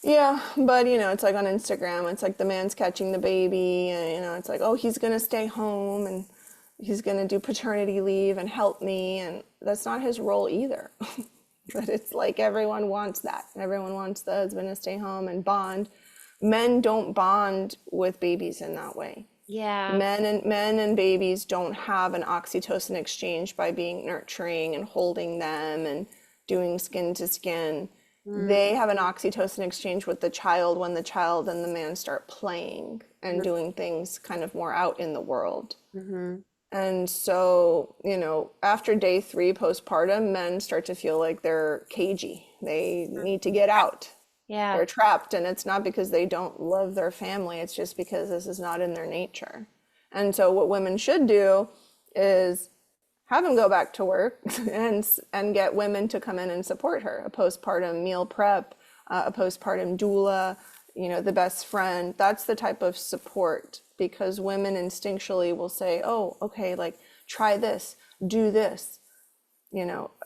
Yeah, but it's like on Instagram, it's like the man's catching the baby, and it's like, oh, he's gonna stay home and he's gonna do paternity leave and help me, and that's not his role either. But it's like everyone wants that. Everyone wants the husband to stay home and bond. Men don't bond with babies in that way. Yeah. Men and babies don't have an oxytocin exchange by being nurturing and holding them and doing skin to skin. Mm-hmm. They have an oxytocin exchange with the child when the child and the man start playing and doing things kind of more out in the world. Mm-hmm. And so, after day 3 postpartum, men start to feel like they're cagey. They need to get out. Yeah. They're trapped, and it's not because they don't love their family, it's just because this is not in their nature. And so what women should do is have him go back to work and get women to come in and support her. A postpartum meal prep, a postpartum doula, the best friend. That's the type of support because women instinctually will say, oh, okay, like try this, do this.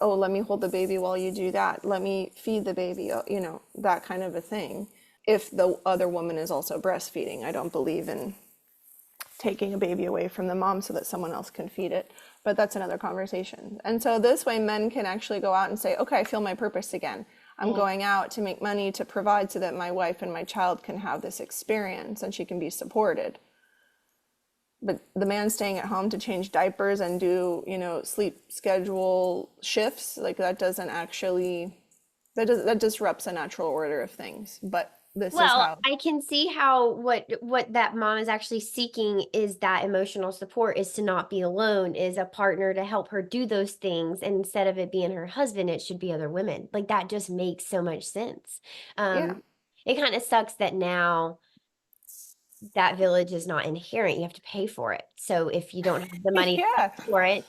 Oh, let me hold the baby while you do that. Let me feed the baby, that kind of a thing. If the other woman is also breastfeeding, I don't believe in taking a baby away from the mom so that someone else can feed it. But that's another conversation. And so this way men can actually go out and say, okay, I feel my purpose again. I'm going out to make money to provide so that my wife and my child can have this experience and she can be supported. But the man staying at home to change diapers and do, sleep schedule shifts, like that doesn't actually, that disrupts a natural order of things. But this is Well, how. I can see how what that mom is actually seeking is that emotional support, is to not be alone, is a partner to help her do those things. And instead of it being her husband, it should be other women. Like that just makes so much sense. Yeah. It kind of sucks that now that village is not inherent. You have to pay for it. So if you don't have the money to Yeah. pay for it,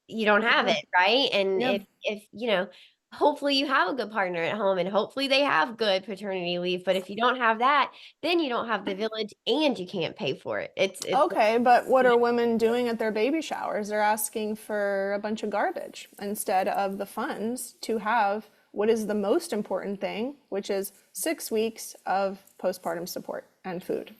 you don't have Yeah. it, right? And Yeah. if hopefully you have a good partner at home and hopefully they have good paternity leave, but if you don't have that, then you don't have the village and you can't pay for it. It's Okay, but what are women doing at their baby showers? They're asking for a bunch of garbage instead of the funds to have what is the most important thing, which is 6 weeks of postpartum support and food,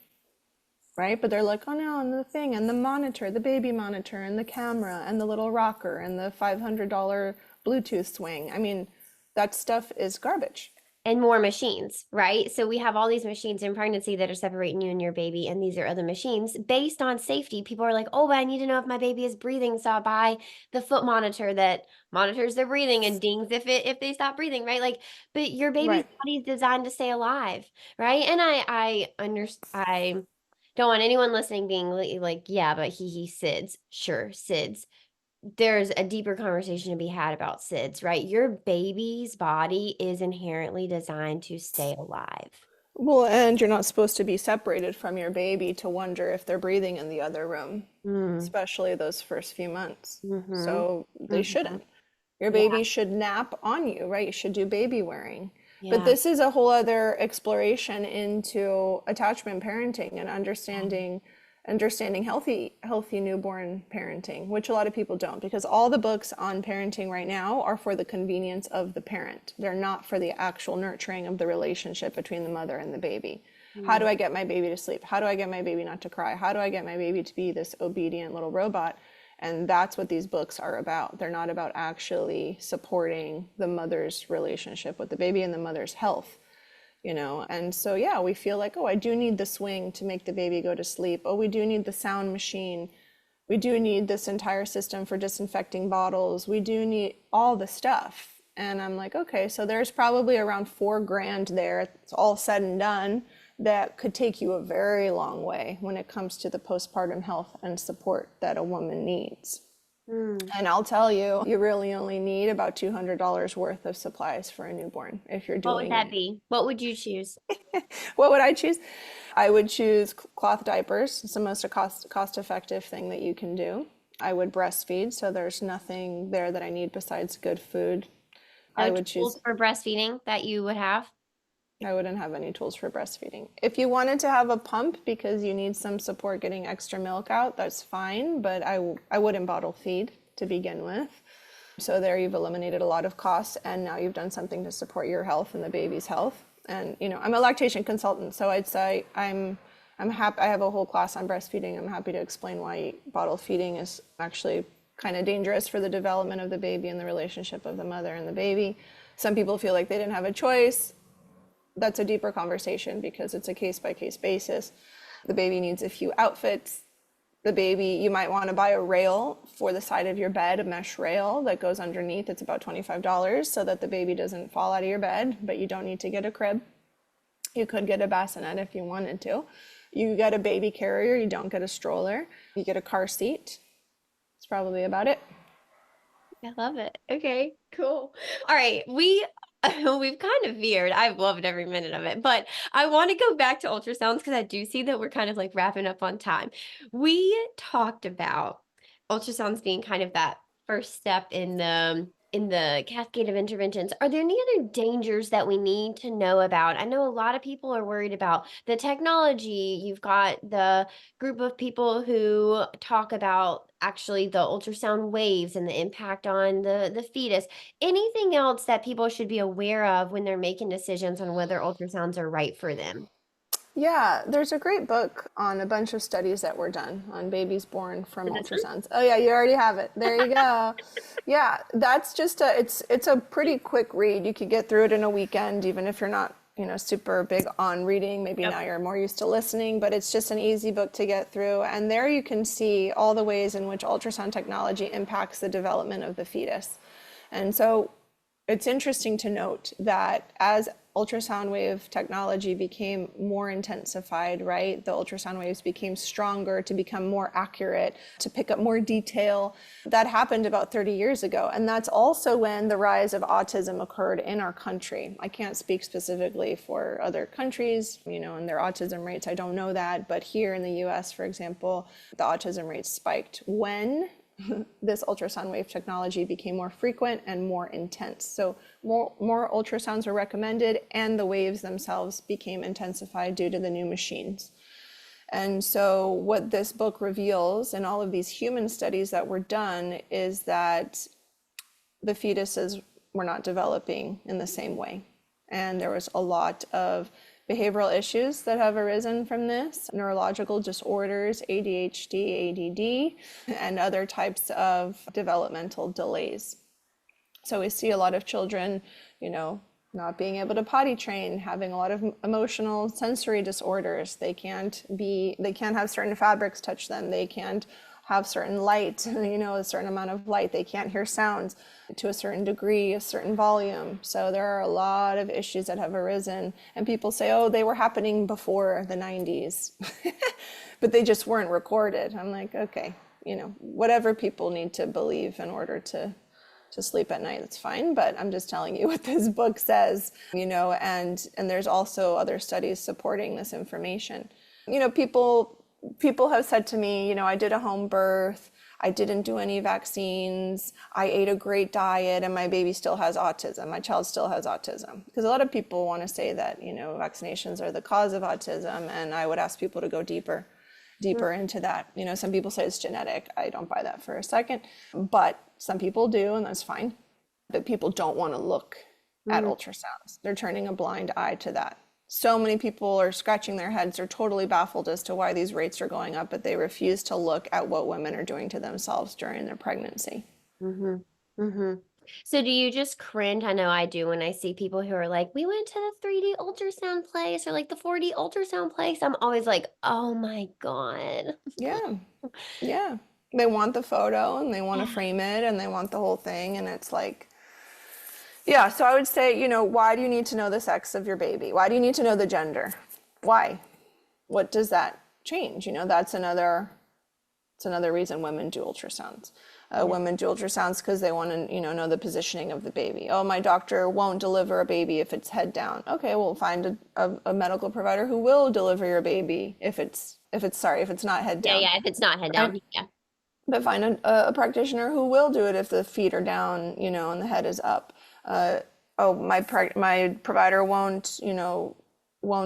right? But they're like, oh no, and the thing, and the monitor, the baby monitor, and the camera, and the little rocker, and the $500 Bluetooth swing. I mean, that stuff is garbage. and more machines, right? So we have all these machines in pregnancy that are separating you and your baby, and these are other machines based on safety. People are like, oh, but I need to know if my baby is breathing, so I buy the foot monitor that monitors their breathing and dings if they stop breathing, right? Like, but your baby's Right. body is designed to stay alive, right? And I don't want anyone listening being like, yeah, but he SIDS, sure, SIDS. There's a deeper conversation to be had about SIDS, right? Your baby's body is inherently designed to stay alive. Well, and you're not supposed to be separated from your baby to wonder if they're breathing in the other room, Mm. especially those first few months. Mm-hmm. So they Mm-hmm. shouldn't. Your Yeah. baby should nap on you, right? You should do baby wearing. But Yeah. this is a whole other exploration into attachment parenting and understanding healthy newborn parenting, which a lot of people don't, because all the books on parenting right now are for the convenience of the parent. They're not for the actual nurturing of the relationship between the mother and the baby. How Mm. do I get my baby to sleep? How do I get my baby not to cry? How do I get my baby to be this obedient little robot? And that's what these books are about. They're not about actually supporting the mother's relationship with the baby and the mother's health. And so yeah, we feel like, oh, I do need the swing to make the baby go to sleep. Oh, we do need the sound machine We do need this entire system for disinfecting bottles. We do need all the stuff. And I'm like, okay, so there's probably around 4 grand there. It's all said and done. That could take you a very long way when it comes to the postpartum health and support that a woman needs. Hmm. And I'll tell you, you really only need about $200 worth of supplies for a newborn if you're What would doing that it. be? What would you choose? What would I choose? I would choose cloth diapers. It's the most cost effective thing that you can do. I would breastfeed, so there's nothing there that I need besides good food. I No would choose tools for breastfeeding that you would have? I wouldn't have any tools for breastfeeding. If you wanted to have a pump because you need some support getting extra milk out, that's fine, but I wouldn't bottle feed to begin with. So there you've eliminated a lot of costs and now you've done something to support your health and the baby's health. And I'm a lactation consultant, so I'd say I'm happy. I have a whole class on breastfeeding. I'm happy to explain why bottle feeding is actually kind of dangerous for the development of the baby and the relationship of the mother and the baby. Some people feel like they didn't have a choice. That's a deeper conversation because it's a case by case basis. The baby needs a few outfits. The baby, you might want to buy a rail for the side of your bed, a mesh rail that goes underneath. It's about $25 so that the baby doesn't fall out of your bed, but you don't need to get a crib. You could get a bassinet if you wanted to. You get a baby carrier, you don't get a stroller. You get a car seat. That's probably about it. I love it. Okay, cool. All right, we've kind of veered. I've loved every minute of it, but I want to go back to ultrasounds because I do see that we're kind of like wrapping up on time. We talked about ultrasounds being kind of that first step in the cascade of interventions. Are there any other dangers that we need to know about? I know a lot of people are worried about the technology. You've got the group of people who talk about actually the ultrasound waves and the impact on the fetus. Anything else that people should be aware of when they're making decisions on whether ultrasounds are right for them? Yeah, there's a great book on a bunch of studies that were done on babies born from Is this one? ultrasounds. Oh yeah, you already have it. There you go. Yeah, that's just it's a pretty quick read. You could get through it in a weekend, even if you're not, super big on reading. Maybe Yep. now you're more used to listening, but it's just an easy book to get through. And there you can see all the ways in which ultrasound technology impacts the development of the fetus. And so it's interesting to note that as ultrasound wave technology became more intensified, right? The ultrasound waves became stronger to become more accurate, to pick up more detail. That happened about 30 years ago. And that's also when the rise of autism occurred in our country. I can't speak specifically for other countries, and their autism rates. I don't know that. But here in the US, for example, the autism rates spiked when this ultrasound wave technology became more frequent and more intense. So more ultrasounds were recommended and the waves themselves became intensified due to the new machines. And so what this book reveals in all of these human studies that were done is that the fetuses were not developing in the same way. And there was a lot of behavioral issues that have arisen from this, neurological disorders, ADHD, ADD, and other types of developmental delays. So we see a lot of children, not being able to potty train, having a lot of emotional sensory disorders. They can't have certain fabrics touch them. They can't have certain light, a certain amount of light. They can't hear sounds to a certain degree, a certain volume. So there are a lot of issues that have arisen. And people say, oh, they were happening before the 90s, but they just weren't recorded. I'm like, okay, whatever people need to believe in order to sleep at night, that's fine. But I'm just telling you what this book says, and there's also other studies supporting this information. People have said to me, I did a home birth, I didn't do any vaccines, I ate a great diet, and my baby still has autism. My child still has autism. Because a lot of people want to say that, vaccinations are the cause of autism, and I would ask people to go deeper into that. Some people say it's genetic. I don't buy that for a second, but some people do, and that's fine. But people don't want to look at Mm. ultrasounds. They're turning a blind eye to that. So many people are scratching their heads. They're totally baffled as to why these rates are going up, but they refuse to look at what women are doing to themselves during their pregnancy. Mhm. Mhm. So do you just cringe? I know I do when I see people who are like, "We went to the 3D ultrasound place or like the 4D ultrasound place." I'm always like, "Oh my God." Yeah, yeah. They want the photo and they want to frame it and they want the whole thing. And it's like, yeah, so I would say, why do you need to know the sex of your baby? Why do you need to know the gender? Why? What does that change? It's another reason women do ultrasounds. Yeah. Women do ultrasounds because they want to, know the positioning of the baby. Oh, my doctor won't deliver a baby if it's head down. Okay, we'll find a medical provider who will deliver your baby if it's not head Yeah, down, yeah, if it's not head right? down. Yeah. But find a practitioner who will do it if the feet are down, and the head is up. Oh, my provider won't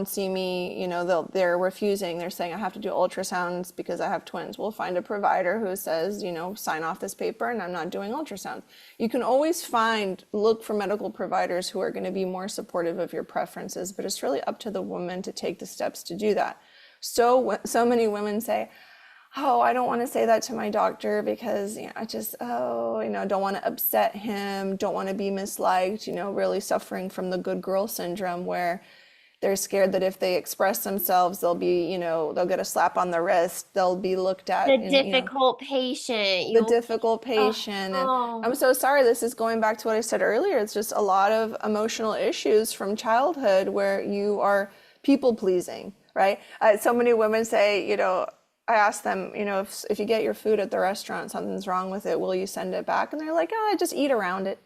see me, they're refusing. They're saying I have to do ultrasounds because I have twins. We'll find a provider who says, sign off this paper and I'm not doing ultrasounds. You can always look for medical providers who are going to be more supportive of your preferences, but it's really up to the woman to take the steps to do that. So many women say, oh, I don't want to say that to my doctor because, don't want to upset him, don't want to be misliked, really suffering from the good girl syndrome where they're scared that if they express themselves, they'll get a slap on the wrist, they'll be looked at The in, difficult patient. the You'll, difficult oh, patient. And I'm oh, so sorry, this is going back to what I said earlier. It's just a lot of emotional issues from childhood where you are people pleasing, right? So many women say, I ask them, if you get your food at the restaurant, something's wrong with it, will you send it back? And they're like, oh, I just eat around it.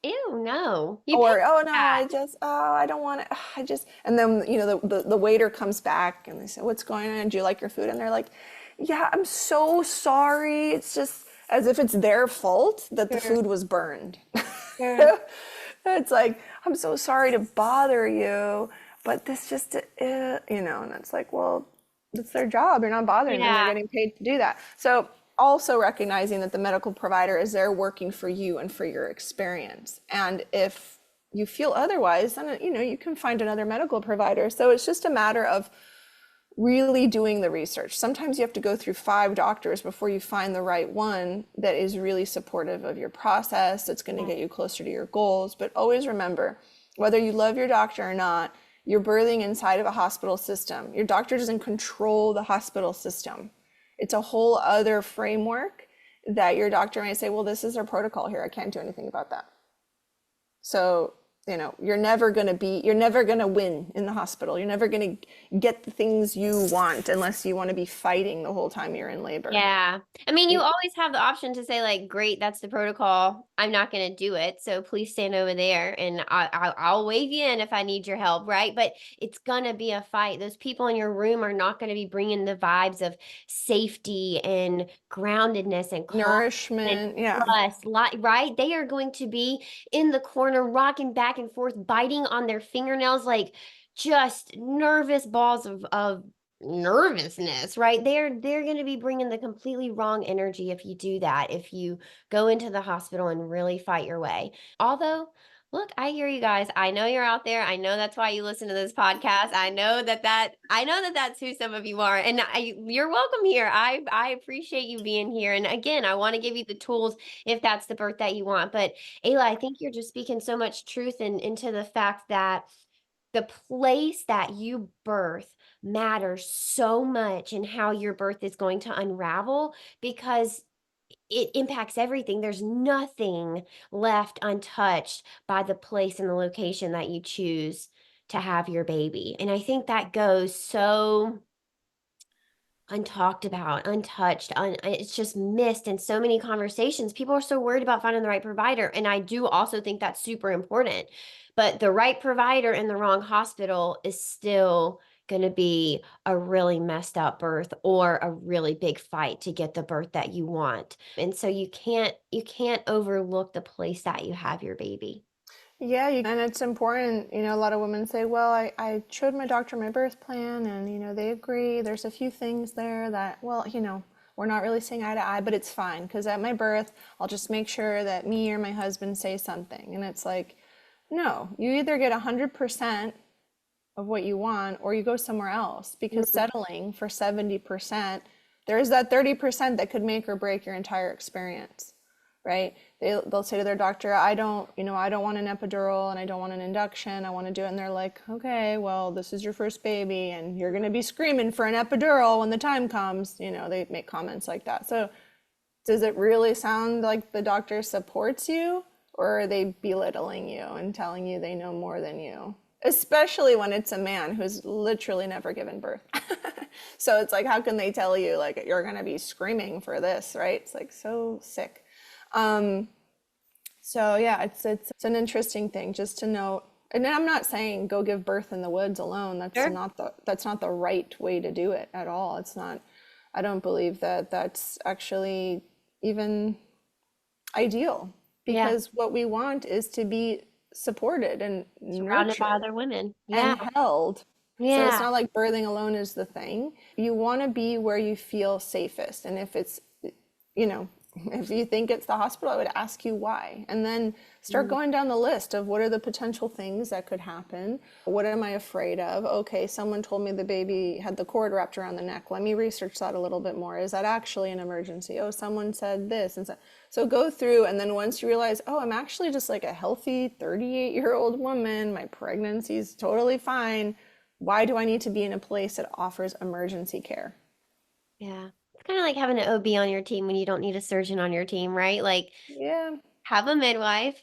ew, no. You pay Or, oh for no, that. I don't want it. And then, the waiter comes back and they say, what's going on? Do you like your food? And they're like, yeah, I'm so sorry. It's just as if it's their fault that the Sure, food was burned. sure. It's like, I'm so sorry to bother you, but this just, and it's like, well, it's their job. You're not bothering them. They're Yeah. getting paid to do that. So also recognizing that the medical provider is there working for you and for your experience. And if you feel otherwise, then, you can find another medical provider. So it's just a matter of really doing the research. Sometimes you have to go through 5 doctors before you find the right one that is really supportive of your process, that's going to get you closer to your goals. But always remember, whether you love your doctor or not, you're birthing inside of a hospital system. Your doctor doesn't control the hospital system. It's a whole other framework that your doctor may say, well, this is our protocol here. I can't do anything about that. So, you're never going to win in the hospital. You're never going to get the things you want unless you want to be fighting the whole time you're in labor. Yeah. I mean, you always have the option to say like, great, that's the protocol. I'm not going to do it. So please stand over there and I'll wave you in if I need your help. Right. But it's going to be a fight. Those people in your room are not going to be bringing the vibes of safety and groundedness and calm and Nourishment, yeah. trust, right? They are going to be in the corner, rocking back and forth, biting on their fingernails, like just nervous balls of nervousness, right? They're going to be bringing the completely wrong energy if you do that, if you go into the hospital and really fight your way. Although, look, I hear you guys. I know you're out there. I know that's why you listen to this podcast. I know that that's who some of you are, and you're welcome here. I appreciate you being here. And again, I want to give you the tools if that's the birth that you want. But Ayla, I think you're just speaking so much truth into the fact that the place that you birth matters so much in how your birth is going to unravel because it impacts everything. There's nothing left untouched by the place and the location that you choose to have your baby. And I think that goes so untalked about, untouched, it's just missed in so many conversations. People are so worried about finding the right provider. And I do also think that's super important. But the right provider in the wrong hospital is still going to be a really messed up birth or a really big fight to get the birth that you want. And so you can't overlook the place that you have your baby. Yeah, and it's important. A lot of women say, well, I showed my doctor my birth plan and, they agree. There's a few things there that, well, we're not really seeing eye to eye, but it's fine because at my birth, I'll just make sure that me or my husband say something. And it's like, no, you either get 100% of what you want or you go somewhere else because settling for 70%, there's that 30% that could make or break your entire experience, right? They'll say to their doctor, I don't want an epidural and I don't want an induction. I want to do it. And they're like, okay, well, this is your first baby and you're going to be screaming for an epidural when the time comes. They make comments like that. So Does it really sound like the doctor supports you, or are they belittling you and telling you they know more than you? Especially when it's a man who's literally never given birth. So it's like, how can they tell you like you're gonna be screaming for this, right? It's like so sick. So yeah, it's an interesting thing just to note. And I'm not saying go give birth in the woods alone. Sure. That's not the right way to do it at all. It's not. I don't believe that that's actually even ideal, Yeah. because what we want is to be supported and Surrounded by nurtured other women. Yeah. and held. So it's Yeah. not like birthing alone is the thing. You want to be where you feel safest. And if it's, you know, if you think it's the hospital, I would ask you why. And then start Mm. going down the list of what are the potential things that could happen? What am I afraid of? Okay, someone told me the baby had the cord wrapped around the neck. Let me research that a little bit more. Is that actually an emergency? Oh, someone said this. And so go through. And then once you realize, oh, I'm actually just like a healthy 38-year-old woman, my pregnancy's totally fine. Why do I need to be in a place that offers emergency care? Yeah. It's kind of like having an OB on your team when you don't need a surgeon on your team, right? Like Yeah. have a midwife,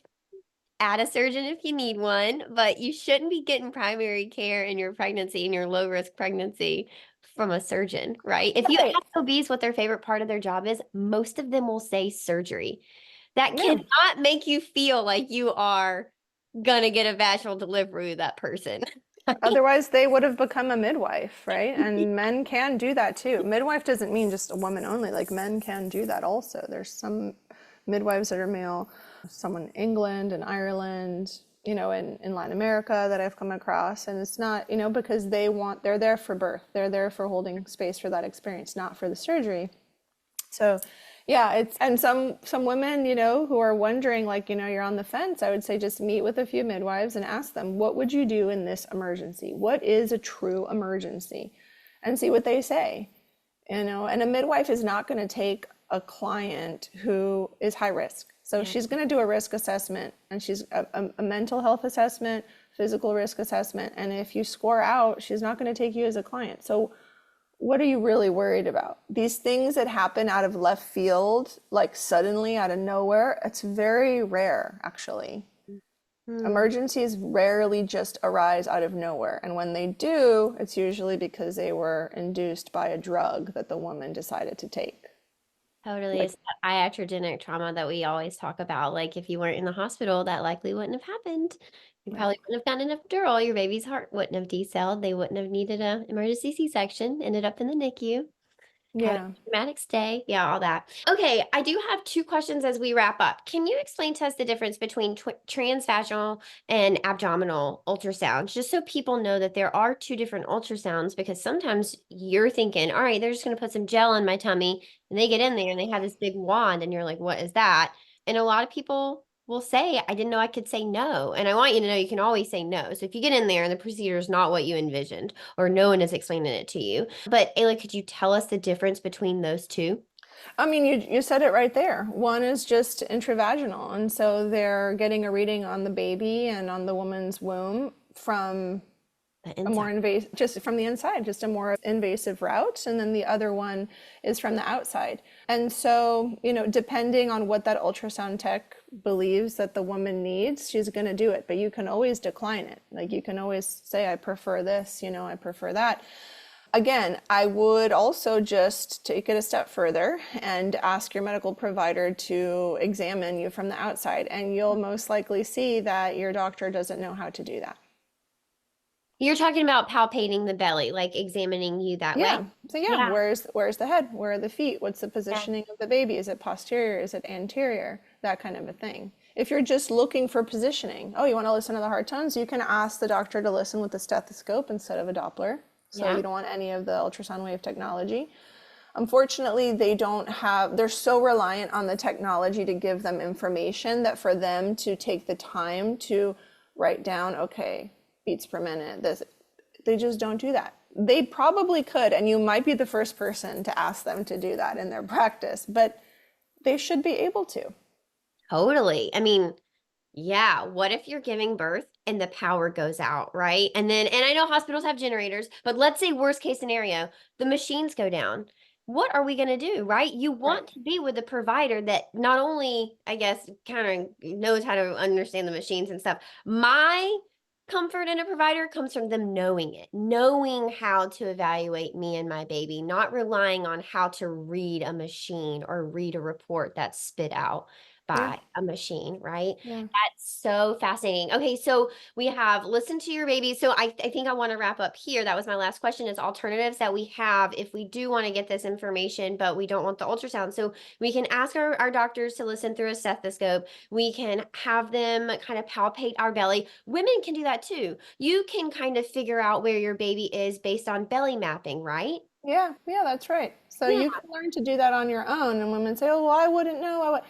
add a surgeon if you need one, but you shouldn't be getting primary care in your pregnancy, in your low risk pregnancy from a surgeon, right? If you Right. ask OBs what their favorite part of their job is, most of them will say surgery. That Yeah. cannot make you feel like you are gonna get a vaginal delivery with that person. Otherwise, they would have become a midwife, right? And men can do that too. Midwife doesn't mean just a woman only. Like men can do that also. There's some midwives that are male, someone in England and Ireland, in Latin America that I've come across. And it's not, because they're there for birth. They're there for holding space for that experience, not for the surgery. So, yeah, and some women, who are wondering, like, you're on the fence, I would say just meet with a few midwives and ask them, what would you do in this emergency? What is a true emergency? And see what they say. And a midwife is not going to take a client who is high risk. So Yeah, she's going to do a risk assessment, and she's a mental health assessment, physical risk assessment, and if you score out, she's not going to take you as a client. So what are you really worried about? These things that happen out of left field, like suddenly out of nowhere, it's very rare, actually. hmm, Emergencies rarely just arise out of nowhere. And when they do, it's usually because they were induced by a drug that the woman decided to take. totally. Like, It's that iatrogenic trauma that we always talk about. Like, if you weren't in the hospital, that likely wouldn't have happened. You yeah. probably wouldn't have gotten an epidural. Your baby's heart wouldn't have decelled. They wouldn't have needed an emergency C-section. Ended up in the NICU. Had a Yeah. traumatic stay. Yeah, all that. Okay, I do have two questions as we wrap up. Can you explain to us the difference between transvaginal and abdominal ultrasounds, just so people know that there are two different ultrasounds? Because sometimes you're thinking, all right, they're just going to put some gel in my tummy, and they get in there and they have this big wand, and you're like, what is that? And a lot of people will say, I didn't know I could say no. And I want you to know you can always say no. So if you get in there and the procedure is not what you envisioned, or no one is explaining it to you. But Ayla, could you tell us the difference between those two? I mean, you said it right there. One is just intravaginal. And so they're getting a reading on the baby and on the woman's womb from The a inside. more invasive, just from the inside, just a more invasive route. And then the other one is from the outside. And so, depending on what that ultrasound tech believes that the woman needs, she's going to do it. But you can always decline it. Like you can always say, I prefer this, I prefer that. Again, I would also just take it a step further and ask your medical provider to examine you from the outside. And you'll most likely see that your doctor doesn't know how to do that. You're talking about palpating the belly, like examining you that way? Yeah. So yeah, Yeah. where's the head? Where are the feet? What's the Yeah. positioning of the baby? Is it posterior? Is it anterior? That kind of a thing. If you're just looking for positioning, oh, you want to listen to the heart tones? You can ask the doctor to listen with the stethoscope instead of a Doppler. So Yeah. you don't want any of the ultrasound wave technology. Unfortunately, they're so reliant on the technology to give them information that for them to take the time to write down, okay, beats per minute, this, they just don't do that. They probably could, and you might be the first person to ask them to do that in their practice, but they should be able to. Totally. I mean, yeah. What if you're giving birth and the power goes out, right? And I know hospitals have generators, but let's say worst case scenario, the machines go down. what are we going to do, right? You Right. want to be with a provider that not only, I guess, kind of knows how to understand the machines and stuff. My comfort in a provider comes from them knowing it, knowing how to evaluate me and my baby, not relying on how to read a machine or read a report that's spit out Yeah. by a machine, right? Yeah. That's so fascinating. Okay, so we have listened to your baby. So I think I want to wrap up here. That was my last question is alternatives that we have if we do want to get this information, but we don't want the ultrasound. So we can ask our doctors to listen through a stethoscope. We can have them kind of palpate our belly. Women can do that too. You can kind of figure out where your baby is based on belly mapping, right? Yeah, yeah, that's right. So Yeah, you can learn to do that on your own. And women say, "Oh, well, I wouldn't know."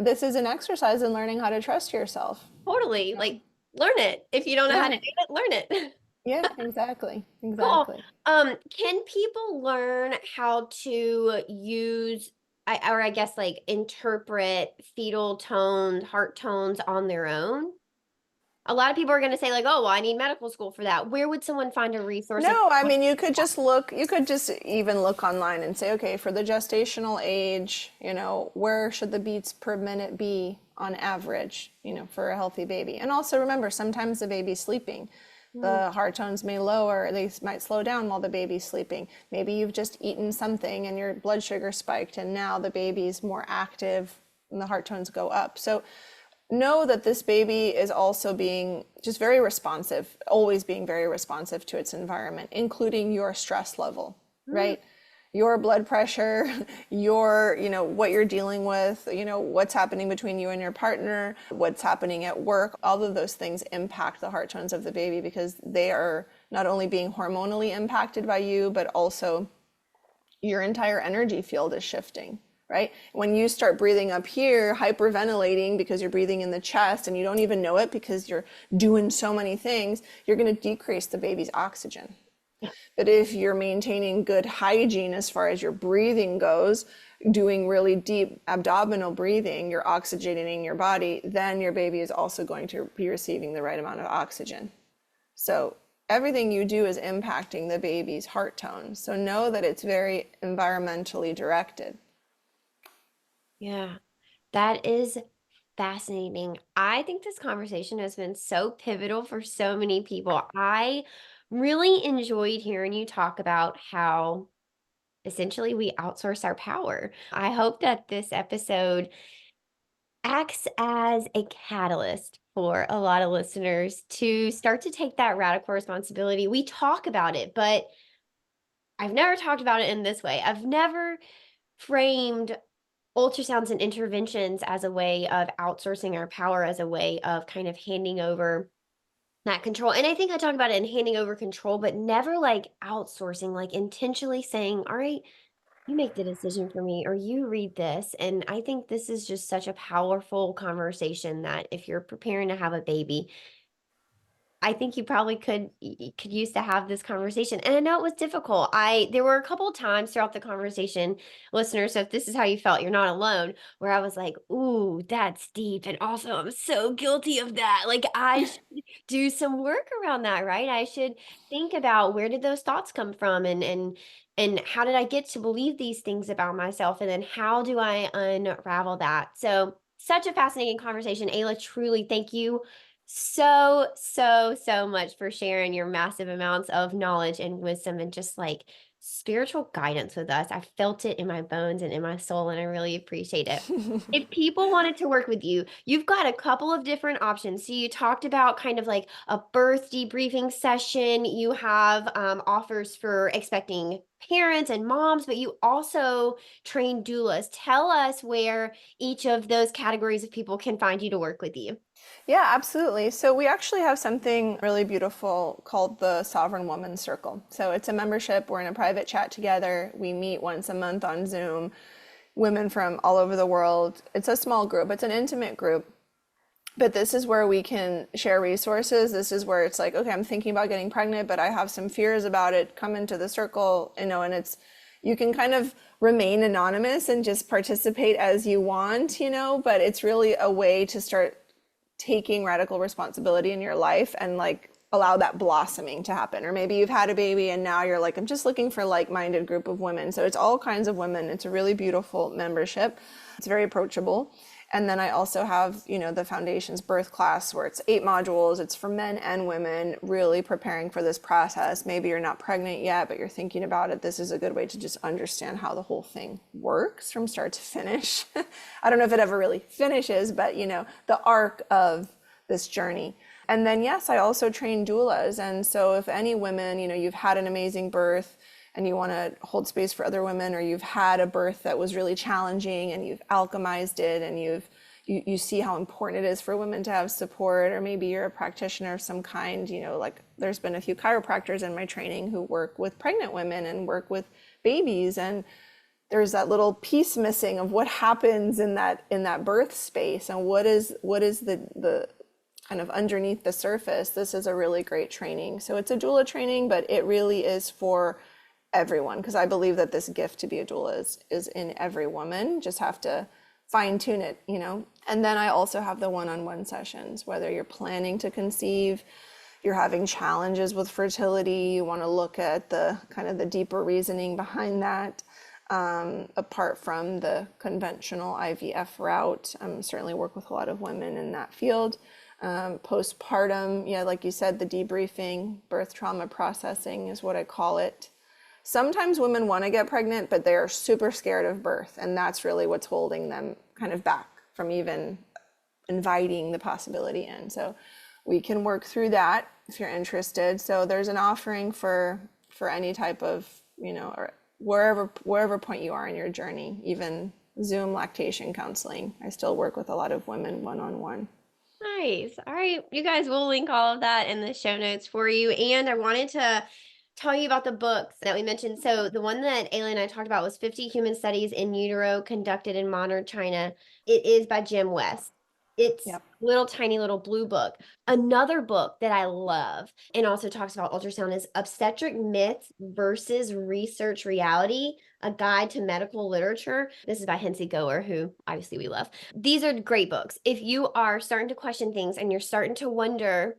This is an exercise in learning how to trust yourself. totally. Like learn it. If you don't know how to Yeah, do it, learn it. yeah, exactly, Cool. exactly. Can people learn how to use, or I guess like interpret fetal tones, heart tones on their own? A lot of people are going to say like, oh, well, I need medical school for that. Where would someone find a resource if No, I they want mean, to do that? you could just even look online and say, okay, for the gestational age, where should the beats per minute be on average, for a healthy baby? And also remember, sometimes the baby's sleeping. Mm, The heart tones may lower, they might slow down while the baby's sleeping. Maybe you've just eaten something and your blood sugar spiked, and now the baby's more active and the heart tones go up. So know that this baby is also being just very responsive, always being very responsive to its environment, including your stress level, mm. right? Your blood pressure, what you're dealing with, what's happening between you and your partner, what's happening at work. All of those things impact the heart tones of the baby because they are not only being hormonally impacted by you, but also your entire energy field is shifting, right? When you start breathing up here, hyperventilating because you're breathing in the chest and you don't even know it because you're doing so many things, you're going to decrease the baby's oxygen. Yeah. But if you're maintaining good hygiene as far as your breathing goes, doing really deep abdominal breathing, you're oxygenating your body, then your baby is also going to be receiving the right amount of oxygen. So everything you do is impacting the baby's heart tone. So know that it's very environmentally directed. Yeah, that is fascinating. I think this conversation has been so pivotal for so many people. I really enjoyed hearing you talk about how essentially we outsource our power. I hope that this episode acts as a catalyst for a lot of listeners to start to take that radical responsibility. We talk about it, but I've never talked about it in this way. I've never framed ultrasounds and interventions as a way of outsourcing our power, as a way of kind of handing over that control. And I think I talked about it in handing over control, but never like outsourcing, like intentionally saying, all right, you make the decision for me or you read this. And I think this is just such a powerful conversation that if you're preparing to have a baby, I think you probably could use to have this conversation. And I know it was difficult. There were a couple of times throughout the conversation, listeners, so if this is how you felt, you're not alone, where I was like, "Ooh, that's deep." And also, I'm so guilty of that. Like I should do some work around that, right? I should think about where did those thoughts come from and how did I get to believe these things about myself? And then how do I unravel that? So, such a fascinating conversation. Ayla, truly thank you so much for sharing your massive amounts of knowledge and wisdom and just like spiritual guidance with us. I felt it in my bones and in my soul, and I really appreciate it. If people wanted to work with you, you've got a couple of different options. So you talked about kind of like a birth debriefing session. You have offers for expecting parents and moms, but you also train doulas. Tell us where each of those categories of people can find you to work with you. Yeah, absolutely. So we actually have something really beautiful called the Sovereign Woman Circle. So it's a membership. We're in a private chat together. We meet once a month on Zoom, women from all over the world. It's a small group, it's an intimate group. But this is where we can share resources. This is where it's like, okay, I'm thinking about getting pregnant, but I have some fears about it. Come into the circle, and you can kind of remain anonymous and just participate as you want, but it's really a way to start taking radical responsibility in your life and like allow that blossoming to happen. Or maybe you've had a baby and now you're like, I'm just looking for like-minded group of women. So it's all kinds of women. It's a really beautiful membership. It's very approachable. And then I also have, the Foundations birth class where it's 8 modules. It's for men and women, really preparing for this process. Maybe you're not pregnant yet, but you're thinking about it. This is a good way to just understand how the whole thing works from start to finish. I don't know if it ever really finishes, but the arc of this journey. And then, yes, I also train doulas. And so if any women, you've had an amazing birth, and you want to hold space for other women, or you've had a birth that was really challenging and you've alchemized it and you see how important it is for women to have support, or maybe you're a practitioner of some kind, like there's been a few chiropractors in my training who work with pregnant women and work with babies, and there's that little piece missing of what happens in that birth space and what is the kind of underneath the surface. This is a really great training. So it's a doula training, but it really is for everyone, because I believe that this gift to be a doula is in every woman. Just have to fine tune it, And then I also have the one-on-one sessions, whether you're planning to conceive, you're having challenges with fertility, you want to look at the kind of the deeper reasoning behind that. Apart from the conventional IVF route, certainly work with a lot of women in that field. Postpartum, yeah, like you said, the debriefing, birth trauma processing is what I call it. Sometimes women want to get pregnant, but they're super scared of birth, and that's really what's holding them kind of back from even inviting the possibility in. So we can work through that if you're interested. So there's an offering for any type of, or wherever point you are in your journey, even Zoom lactation counseling. I still work with a lot of women one-on-one. Nice. All right, you guys, will link all of that in the show notes for you. And I wanted to tell you about the books that we mentioned. So the one that Ayla and I talked about was 50 Human Studies in Utero Conducted in Modern China. It is by Jim West. It's Yep. little tiny little blue book. Another book that I love and also talks about ultrasound is Obstetric Myths versus Research Reality, a guide to medical literature. This is by Hensi Goer, who obviously we love. These are great books. If you are starting to question things and you're starting to wonder,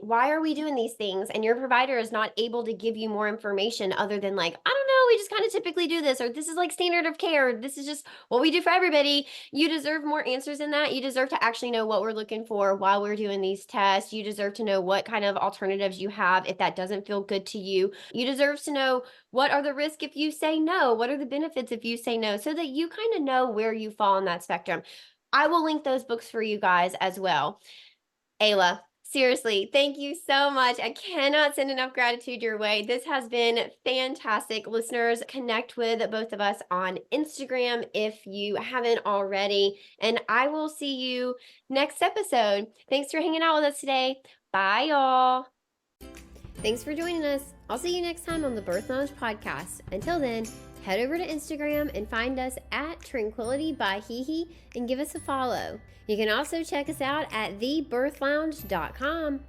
why are we doing these things? And your provider is not able to give you more information other than like, I don't know, we just kind of typically do this, or this is like standard of care. This is just what we do for everybody. You deserve more answers than that. You deserve to actually know what we're looking for while we're doing these tests. You deserve to know what kind of alternatives you have if that doesn't feel good to you. You deserve to know what are the risks if you say no? What are the benefits if you say no? So that you kind of know where you fall on that spectrum. I will link those books for you guys as well. Ayla, seriously, thank you so much. I cannot send enough gratitude your way. This has been fantastic. Listeners, connect with both of us on Instagram if you haven't already. And I will see you next episode. Thanks for hanging out with us today. Bye, y'all. Thanks for joining us. I'll see you next time on the Birth Lounge podcast. Until then, head over to Instagram and find us at Tranquility by HeHe and give us a follow. You can also check us out at thebirthlounge.com.